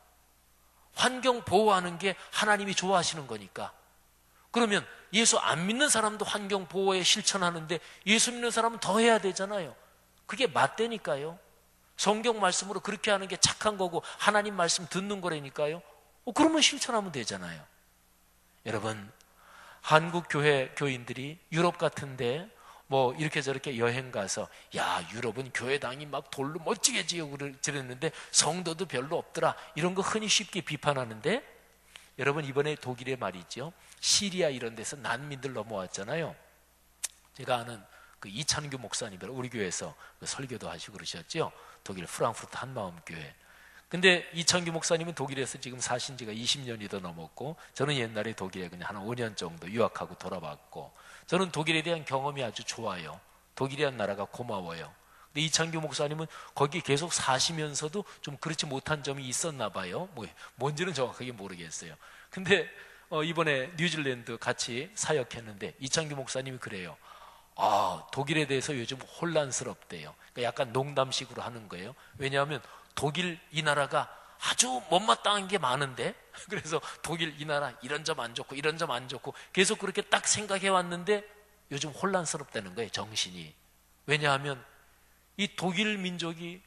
환경 보호하는 게 하나님이 좋아하시는 거니까. 그러면 예수 안 믿는 사람도 환경 보호에 실천하는데 예수 믿는 사람은 더 해야 되잖아요. 그게 맞다니까요. 성경 말씀으로 그렇게 하는 게 착한 거고 하나님 말씀 듣는 거라니까요. 그러면 실천하면 되잖아요. 여러분, 한국 교회 교인들이 유럽 같은데 이렇게 저렇게 여행 가서, 야, 유럽은 교회당이 막 돌로 멋지게 지어고 그랬는데 성도도 별로 없더라, 이런 거 흔히 쉽게 비판하는데, 여러분 이번에 독일에 말이죠, 시리아 이런 데서 난민들 넘어왔잖아요. 제가 아는 그 이찬규 목사님들 우리 교회에서 설교도 하시고 그러셨죠. 독일 프랑크푸르트 한마음교회. 근데 이찬규 목사님은 독일에서 지금 사신 지가 20년이 더 넘었고, 저는 옛날에 독일에 그냥 한 5년 정도 유학하고 돌아왔고, 저는 독일에 대한 경험이 아주 좋아요. 독일이란 나라가 고마워요. 근데 이창규 목사님은 거기 계속 사시면서도 좀 그렇지 못한 점이 있었나 봐요. 뭔지는 정확하게 모르겠어요. 근데 이번에 뉴질랜드 같이 사역했는데 이창규 목사님이 그래요. 독일에 대해서 요즘 혼란스럽대요. 그러니까 약간 농담식으로 하는 거예요. 왜냐하면 독일 이 나라가 아주 못마땅한 게 많은데, 그래서 독일 이 나라 이런 점 안 좋고 이런 점 안 좋고 계속 그렇게 딱 생각해 왔는데 요즘 혼란스럽다는 거예요, 정신이. 왜냐하면 이 독일 민족이,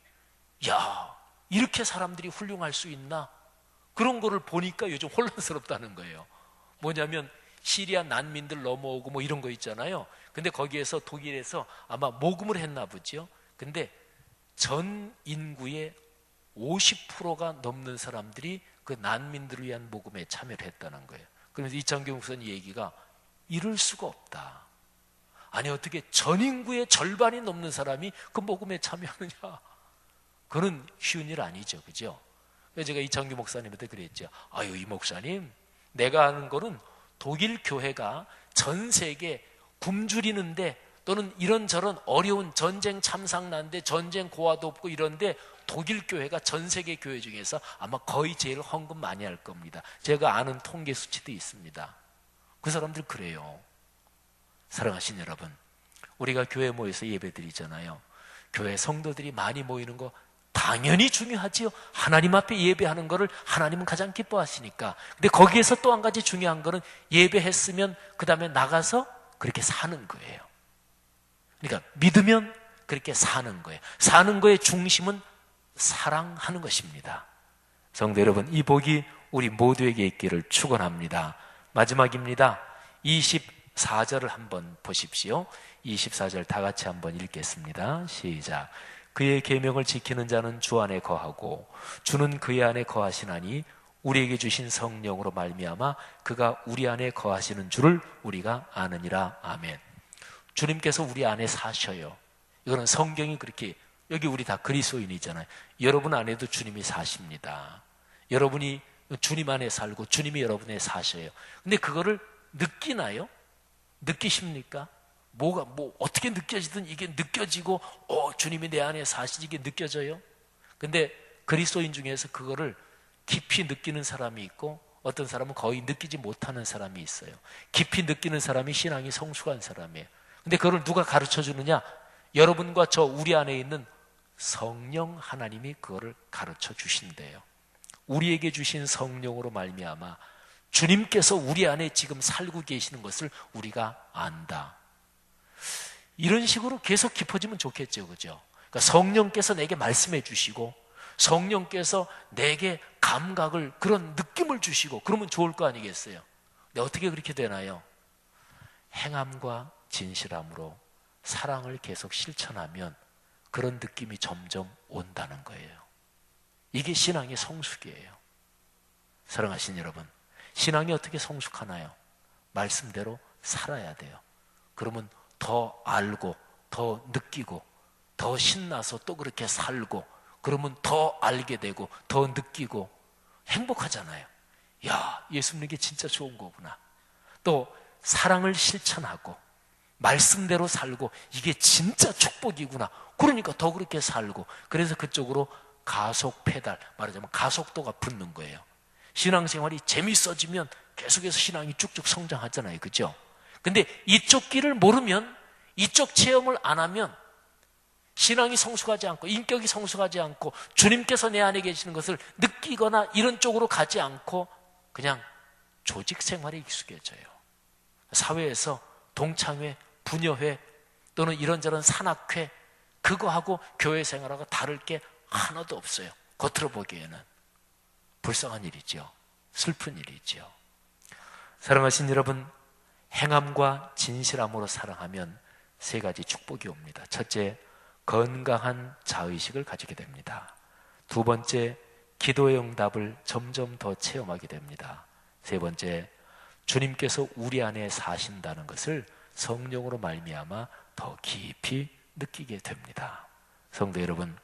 야, 이렇게 사람들이 훌륭할 수 있나, 그런 거를 보니까 요즘 혼란스럽다는 거예요. 뭐냐면 시리아 난민들 넘어오고 이런 거 있잖아요. 근데 거기에서 독일에서 아마 모금을 했나 보죠. 근데 전 인구의 50%가 넘는 사람들이 그 난민들을 위한 모금에 참여를 했다는 거예요. 그래서 이창규 목사님 얘기가, 이럴 수가 없다. 아니 어떻게 전 인구의 절반이 넘는 사람이 그 모금에 참여하느냐. 그건 쉬운 일 아니죠, 그죠? 그래서 제가 이창규 목사님한테 그랬죠. 이 목사님, 내가 아는 거는 독일 교회가 전 세계 굶주리는데, 또는 이런저런 어려운 전쟁 참상 난데 전쟁 고아도 없고 이런데 독일 교회가 전 세계 교회 중에서 아마 거의 제일 헌금 많이 할 겁니다. 제가 아는 통계 수치도 있습니다. 그 사람들 그래요. 사랑하신 여러분, 우리가 교회 모여서 예배 드리잖아요. 교회 성도들이 많이 모이는 거 당연히 중요하지요. 하나님 앞에 예배하는 거를 하나님은 가장 기뻐하시니까. 근데 거기에서 또 한 가지 중요한 거는 예배했으면 그 다음에 나가서 그렇게 사는 거예요. 그러니까 믿으면 그렇게 사는 거예요. 사는 거의 중심은 사랑하는 것입니다. 성도 여러분, 이 복이 우리 모두에게 있기를 축원합니다. 마지막입니다. 24절을 한번 보십시오. 24절 다 같이 한번 읽겠습니다. 시작. 그의 계명을 지키는 자는 주 안에 거하고 주는 그의 안에 거하시나니 우리에게 주신 성령으로 말미암아 그가 우리 안에 거하시는 줄을 우리가 아느니라. 아멘. 주님께서 우리 안에 사셔요. 이거는 성경이 그렇게, 여기 우리 다 그리스도인이잖아요. 여러분 안에도 주님이 사십니다. 여러분이 주님 안에 살고 주님이 여러분에 사셔요. 근데 그거를 느끼나요? 느끼십니까? 어떻게 느껴지든 이게 느껴지고, 주님이 내 안에 사시지, 이게 느껴져요? 근데 그리스도인 중에서 그거를 깊이 느끼는 사람이 있고, 어떤 사람은 거의 느끼지 못하는 사람이 있어요. 깊이 느끼는 사람이 신앙이 성숙한 사람이에요. 근데 그걸 누가 가르쳐 주느냐? 여러분과 우리 안에 있는 성령 하나님이 그거를 가르쳐 주신대요. 우리에게 주신 성령으로 말미암아 주님께서 우리 안에 지금 살고 계시는 것을 우리가 안다. 이런 식으로 계속 깊어지면 좋겠죠, 그죠? 그러니까 성령께서 내게 말씀해 주시고, 성령께서 내게 감각을, 그런 느낌을 주시고, 그러면 좋을 거 아니겠어요? 근데 어떻게 그렇게 되나요? 행함과 진실함으로 사랑을 계속 실천하면 그런 느낌이 점점 온다는 거예요. 이게 신앙의 성숙이에요. 사랑하신 여러분, 신앙이 어떻게 성숙하나요? 말씀대로 살아야 돼요. 그러면 더 알고, 더 느끼고, 더 신나서 또 그렇게 살고, 그러면 더 알게 되고, 더 느끼고 행복하잖아요. 야, 예수 믿는 게 진짜 좋은 거구나. 또 사랑을 실천하고 말씀대로 살고, 이게 진짜 축복이구나. 그러니까 더 그렇게 살고, 그래서 그쪽으로 가속 페달, 말하자면 가속도가 붙는 거예요. 신앙생활이 재밌어지면 계속해서 신앙이 쭉쭉 성장하잖아요, 그죠? 근데 이쪽 길을 모르면, 이쪽 체험을 안 하면 신앙이 성숙하지 않고, 인격이 성숙하지 않고, 주님께서 내 안에 계시는 것을 느끼거나 이런 쪽으로 가지 않고 그냥 조직 생활에 익숙해져요. 사회에서 동창회, 부녀회 또는 이런저런 산악회, 그거하고 교회 생활하고 다를 게 하나도 없어요. 겉으로 보기에는 불쌍한 일이죠. 슬픈 일이죠. 사랑하신 여러분, 행함과 진실함으로 사랑하면 세 가지 축복이 옵니다. 첫째, 건강한 자의식을 가지게 됩니다. 두 번째, 기도의 응답을 점점 더 체험하게 됩니다. 세 번째, 주님께서 우리 안에 사신다는 것을 성령으로 말미암아 더 깊이 느끼게 됩니다. 성도 여러분,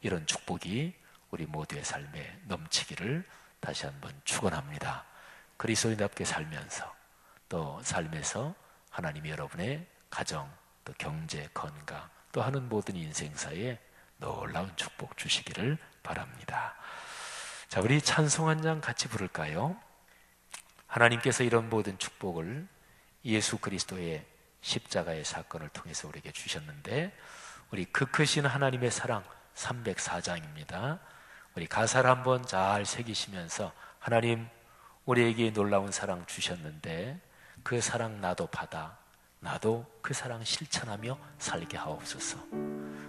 이런 축복이 우리 모두의 삶에 넘치기를 다시 한번 축원합니다. 그리스도인답게 살면서, 또 삶에서 하나님이 여러분의 가정, 또 경제, 건강, 또 하는 모든 인생사에 놀라운 축복 주시기를 바랍니다. 자, 우리 찬송 한 장 같이 부를까요? 하나님께서 이런 모든 축복을 예수 그리스도의 십자가의 사건을 통해서 우리에게 주셨는데, 우리 그 크신 하나님의 사랑 304장입니다. 우리 가사를 한번 잘 새기시면서, 하나님, 우리에게 놀라운 사랑 주셨는데 그 사랑 나도 받아, 나도 그 사랑 실천하며 살게 하옵소서.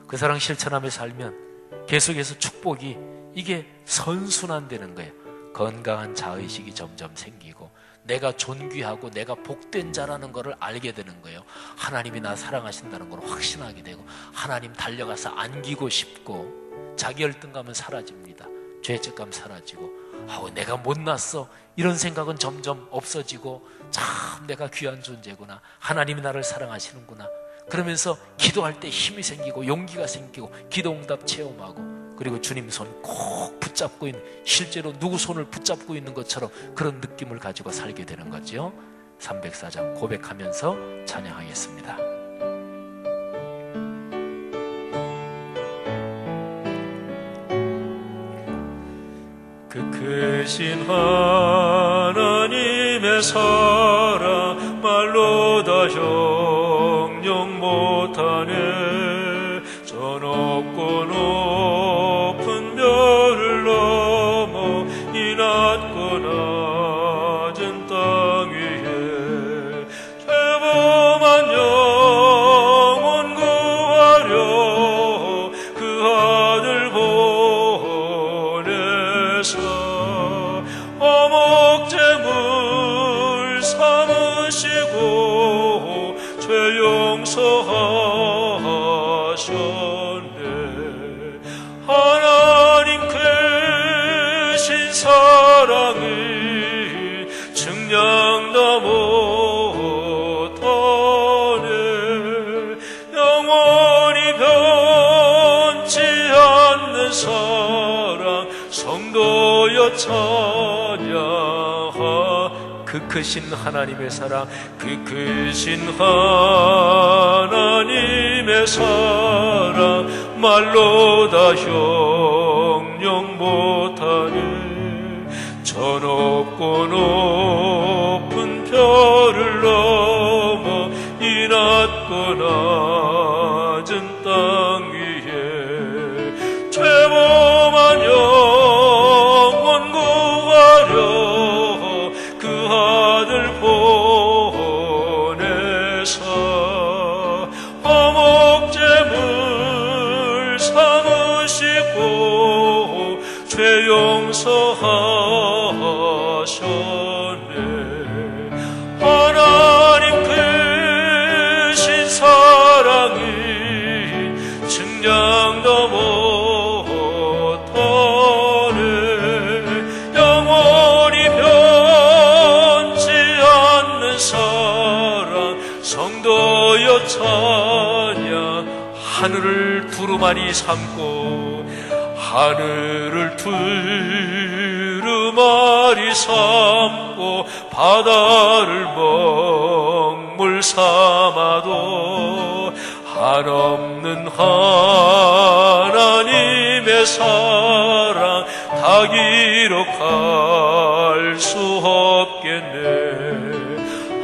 그 사랑 실천하며 살면 계속해서 축복이, 이게 선순환되는 거예요. 건강한 자의식이 점점 생기고, 내가 존귀하고 내가 복된 자라는 것을 알게 되는 거예요. 하나님이 나 사랑하신다는 걸 확신하게 되고, 하나님 달려가서 안기고 싶고, 자기 열등감은 사라집니다. 죄책감 사라지고, 내가 못났어, 이런 생각은 점점 없어지고, 참 내가 귀한 존재구나, 하나님이 나를 사랑하시는구나, 그러면서 기도할 때 힘이 생기고 용기가 생기고 기도응답 체험하고, 그리고 주님 손 꼭 붙잡고 있는, 실제로 누구 손을 붙잡고 있는 것처럼 그런 느낌을 가지고 살게 되는 거죠. 304장 고백하면서 찬양하겠습니다. 그 크신 하나님의 사랑 말로 다 형용 못하네. 저 높고 높은 별을 넘어 이 낮고 낮은 땅 위에 죄범한 영혼 구하려 그 아들 보내사 어목제물 삼으시고 죄 용서하 측량도 못하네. 영원히 변치 않는 사랑 성도여 찬양하. 그 크신 하나님의 사랑, 그 크신 하나님의 사랑 말로 다 형용 못하네. 저 높고 높은 별을 넘어 이 낮고 낮은 땅 위에 죄범한 영혼 구하려 그 아들 보내사 화목제물 삼으시고 죄 용서하셨네. 하나님 크신 사랑이 측량도 못하네. 영원히 변치 않는 사랑 성도여 찬양. 하늘을 두루마리 삼고 하늘을 두루마리 삼고 바다를 먹물 삼아도 한없는 하나님의 사랑 다 기록할 수 없겠네.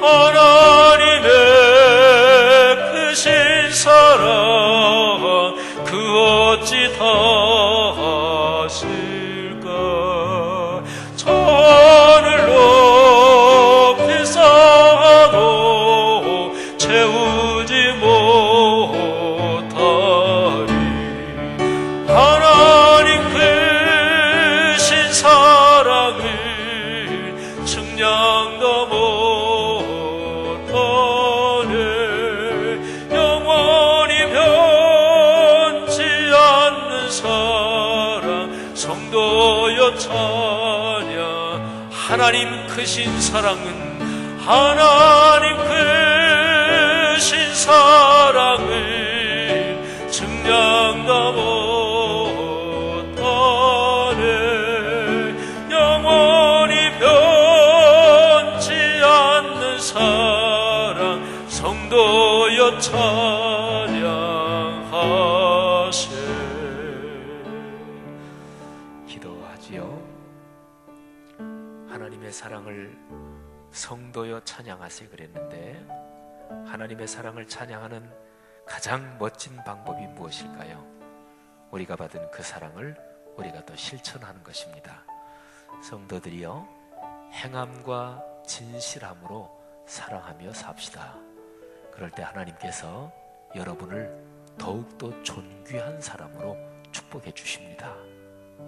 하나님의 크신 사랑 그 어찌 다 아실까. 저 하늘 높이 쌓아도 채우지 못하리. 하나님 크신 사랑을 측량도 못하네. 영원히 변치 않는 사랑 성도여 찬양. 하나님 크신 사랑은 하나님 크신 사랑을 측량도 못하네. 영원히 변치 않는 사랑 성도여 찬양하세. 기도하지요. 하나님의 사랑을 성도여 찬양하세 그랬는데, 하나님의 사랑을 찬양하는 가장 멋진 방법이 무엇일까요? 우리가 받은 그 사랑을 우리가 또 실천하는 것입니다. 성도들이여, 행함과 진실함으로 사랑하며 삽시다. 그럴 때 하나님께서 여러분을 더욱더 존귀한 사람으로 축복해 주십니다.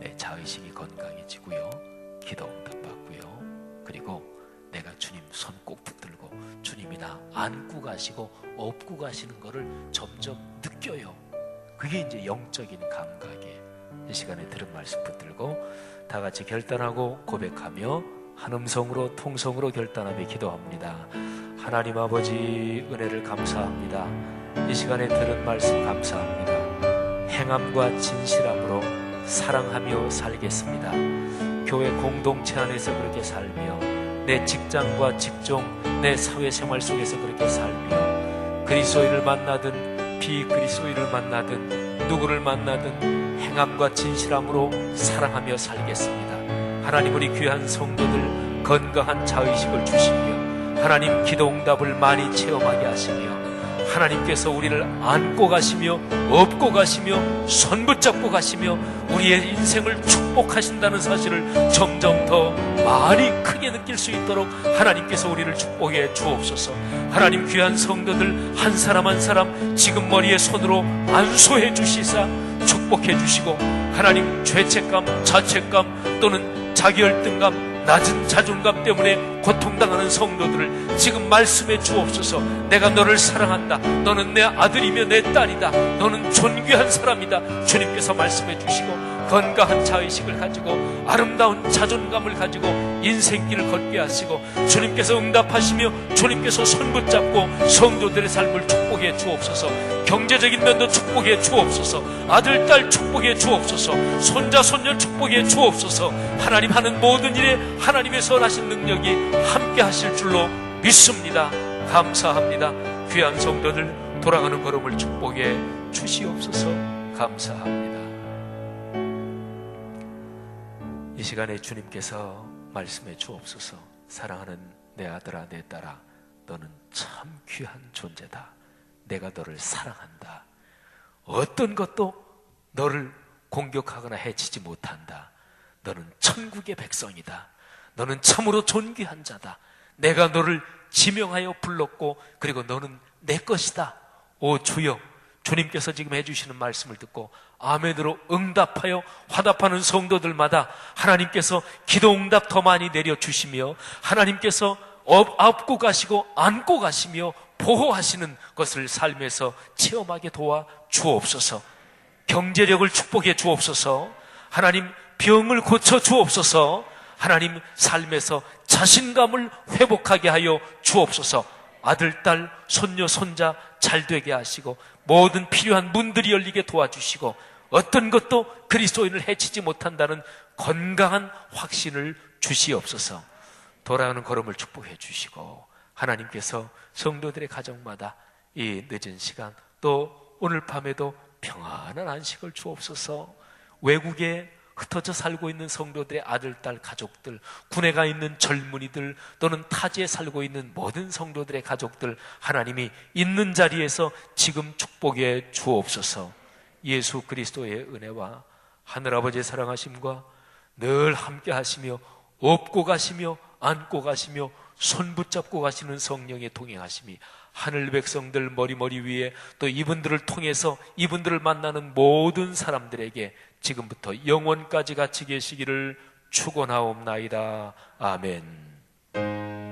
내 자의식이 건강해지고요, 기도 응답받고요, 그리고 내가 주님 손 꼭 붙들고 주님이 나 안고 가시고 업고 가시는 것을 점점 느껴요. 그게 이제 영적인 감각이에요. 이 시간에 들은 말씀 붙들고 다 같이 결단하고 고백하며 한 음성으로 통성으로 결단하며 기도합니다. 하나님 아버지, 은혜를 감사합니다. 이 시간에 들은 말씀 감사합니다. 행함과 진실함으로 사랑하며 살겠습니다. 교회 공동체 안에서 그렇게 살며, 내 직장과 직종, 내 사회생활 속에서 그렇게 살며, 그리스도인을 만나든 비그리스도인을 만나든 누구를 만나든 행함과 진실함으로 사랑하며 살겠습니다. 하나님, 우리 귀한 성도들 건강한 자의식을 주시며 하나님 기도 응답을 많이 체험하게 하시며, 하나님께서 우리를 안고 가시며 업고 가시며 손 붙잡고 가시며 우리의 인생을 축복하신다는 사실을 점점 더 많이 크게 느낄 수 있도록 하나님께서 우리를 축복해 주옵소서. 하나님, 귀한 성도들 한 사람 한 사람 지금 머리에 손으로 안수해 주시사 축복해 주시고, 하나님 죄책감, 자책감 또는 자기 열등감, 낮은 자존감 때문에 고통당하는 성도들을 지금 말씀해 주옵소서. 내가 너를 사랑한다. 너는 내 아들이며 내 딸이다. 너는 존귀한 사람이다. 주님께서 말씀해 주시고, 건강한 자의식을 가지고 아름다운 자존감을 가지고 인생길을 걷게 하시고 주님께서 응답하시며 주님께서 손 붙잡고 성도들의 삶을 축복해 주옵소서. 경제적인 면도 축복해 주옵소서. 아들, 딸 축복해 주옵소서. 손자, 손녀 축복해 주옵소서. 하나님 하는 모든 일에 하나님의 선하신 능력이 함께 하실 줄로 믿습니다. 감사합니다. 귀한 성도들 돌아가는 걸음을 축복해 주시옵소서. 감사합니다. 이 시간에 주님께서 말씀해 주옵소서. 사랑하는 내 아들아, 내 딸아, 너는 참 귀한 존재다. 내가 너를 사랑한다. 어떤 것도 너를 공격하거나 해치지 못한다. 너는 천국의 백성이다. 너는 참으로 존귀한 자다. 내가 너를 지명하여 불렀고 그리고 너는 내 것이다. 오 주여, 주님께서 지금 해주시는 말씀을 듣고 아멘으로 응답하여 화답하는 성도들마다 하나님께서 기도 응답 더 많이 내려주시며 하나님께서 업고 가시고 안고 가시며 보호하시는 것을 삶에서 체험하게 도와 주옵소서. 경제력을 축복해 주옵소서. 하나님 병을 고쳐 주옵소서. 하나님 삶에서 자신감을 회복하게 하여 주옵소서. 아들, 딸, 손녀, 손자 잘 되게 하시고 모든 필요한 문들이 열리게 도와주시고 어떤 것도 그리스도인을 해치지 못한다는 건강한 확신을 주시옵소서. 돌아가는 걸음을 축복해 주시고 하나님께서 성도들의 가정마다 이 늦은 시간 또 오늘 밤에도 평안한 안식을 주옵소서. 외국에 흩어져 살고 있는 성도들의 아들, 딸, 가족들, 군에 가 있는 젊은이들 또는 타지에 살고 있는 모든 성도들의 가족들 하나님이 있는 자리에서 지금 축복해 주옵소서. 예수 그리스도의 은혜와 하늘아버지의 사랑하심과 늘 함께 하시며 업고 가시며 안고 가시며 손 붙잡고 가시는 성령의 동행하심이 하늘 백성들 머리 위에 또 이분들을 통해서 이분들을 만나는 모든 사람들에게 지금부터 영원까지 같이 계시기를 축원하옵나이다. 아멘.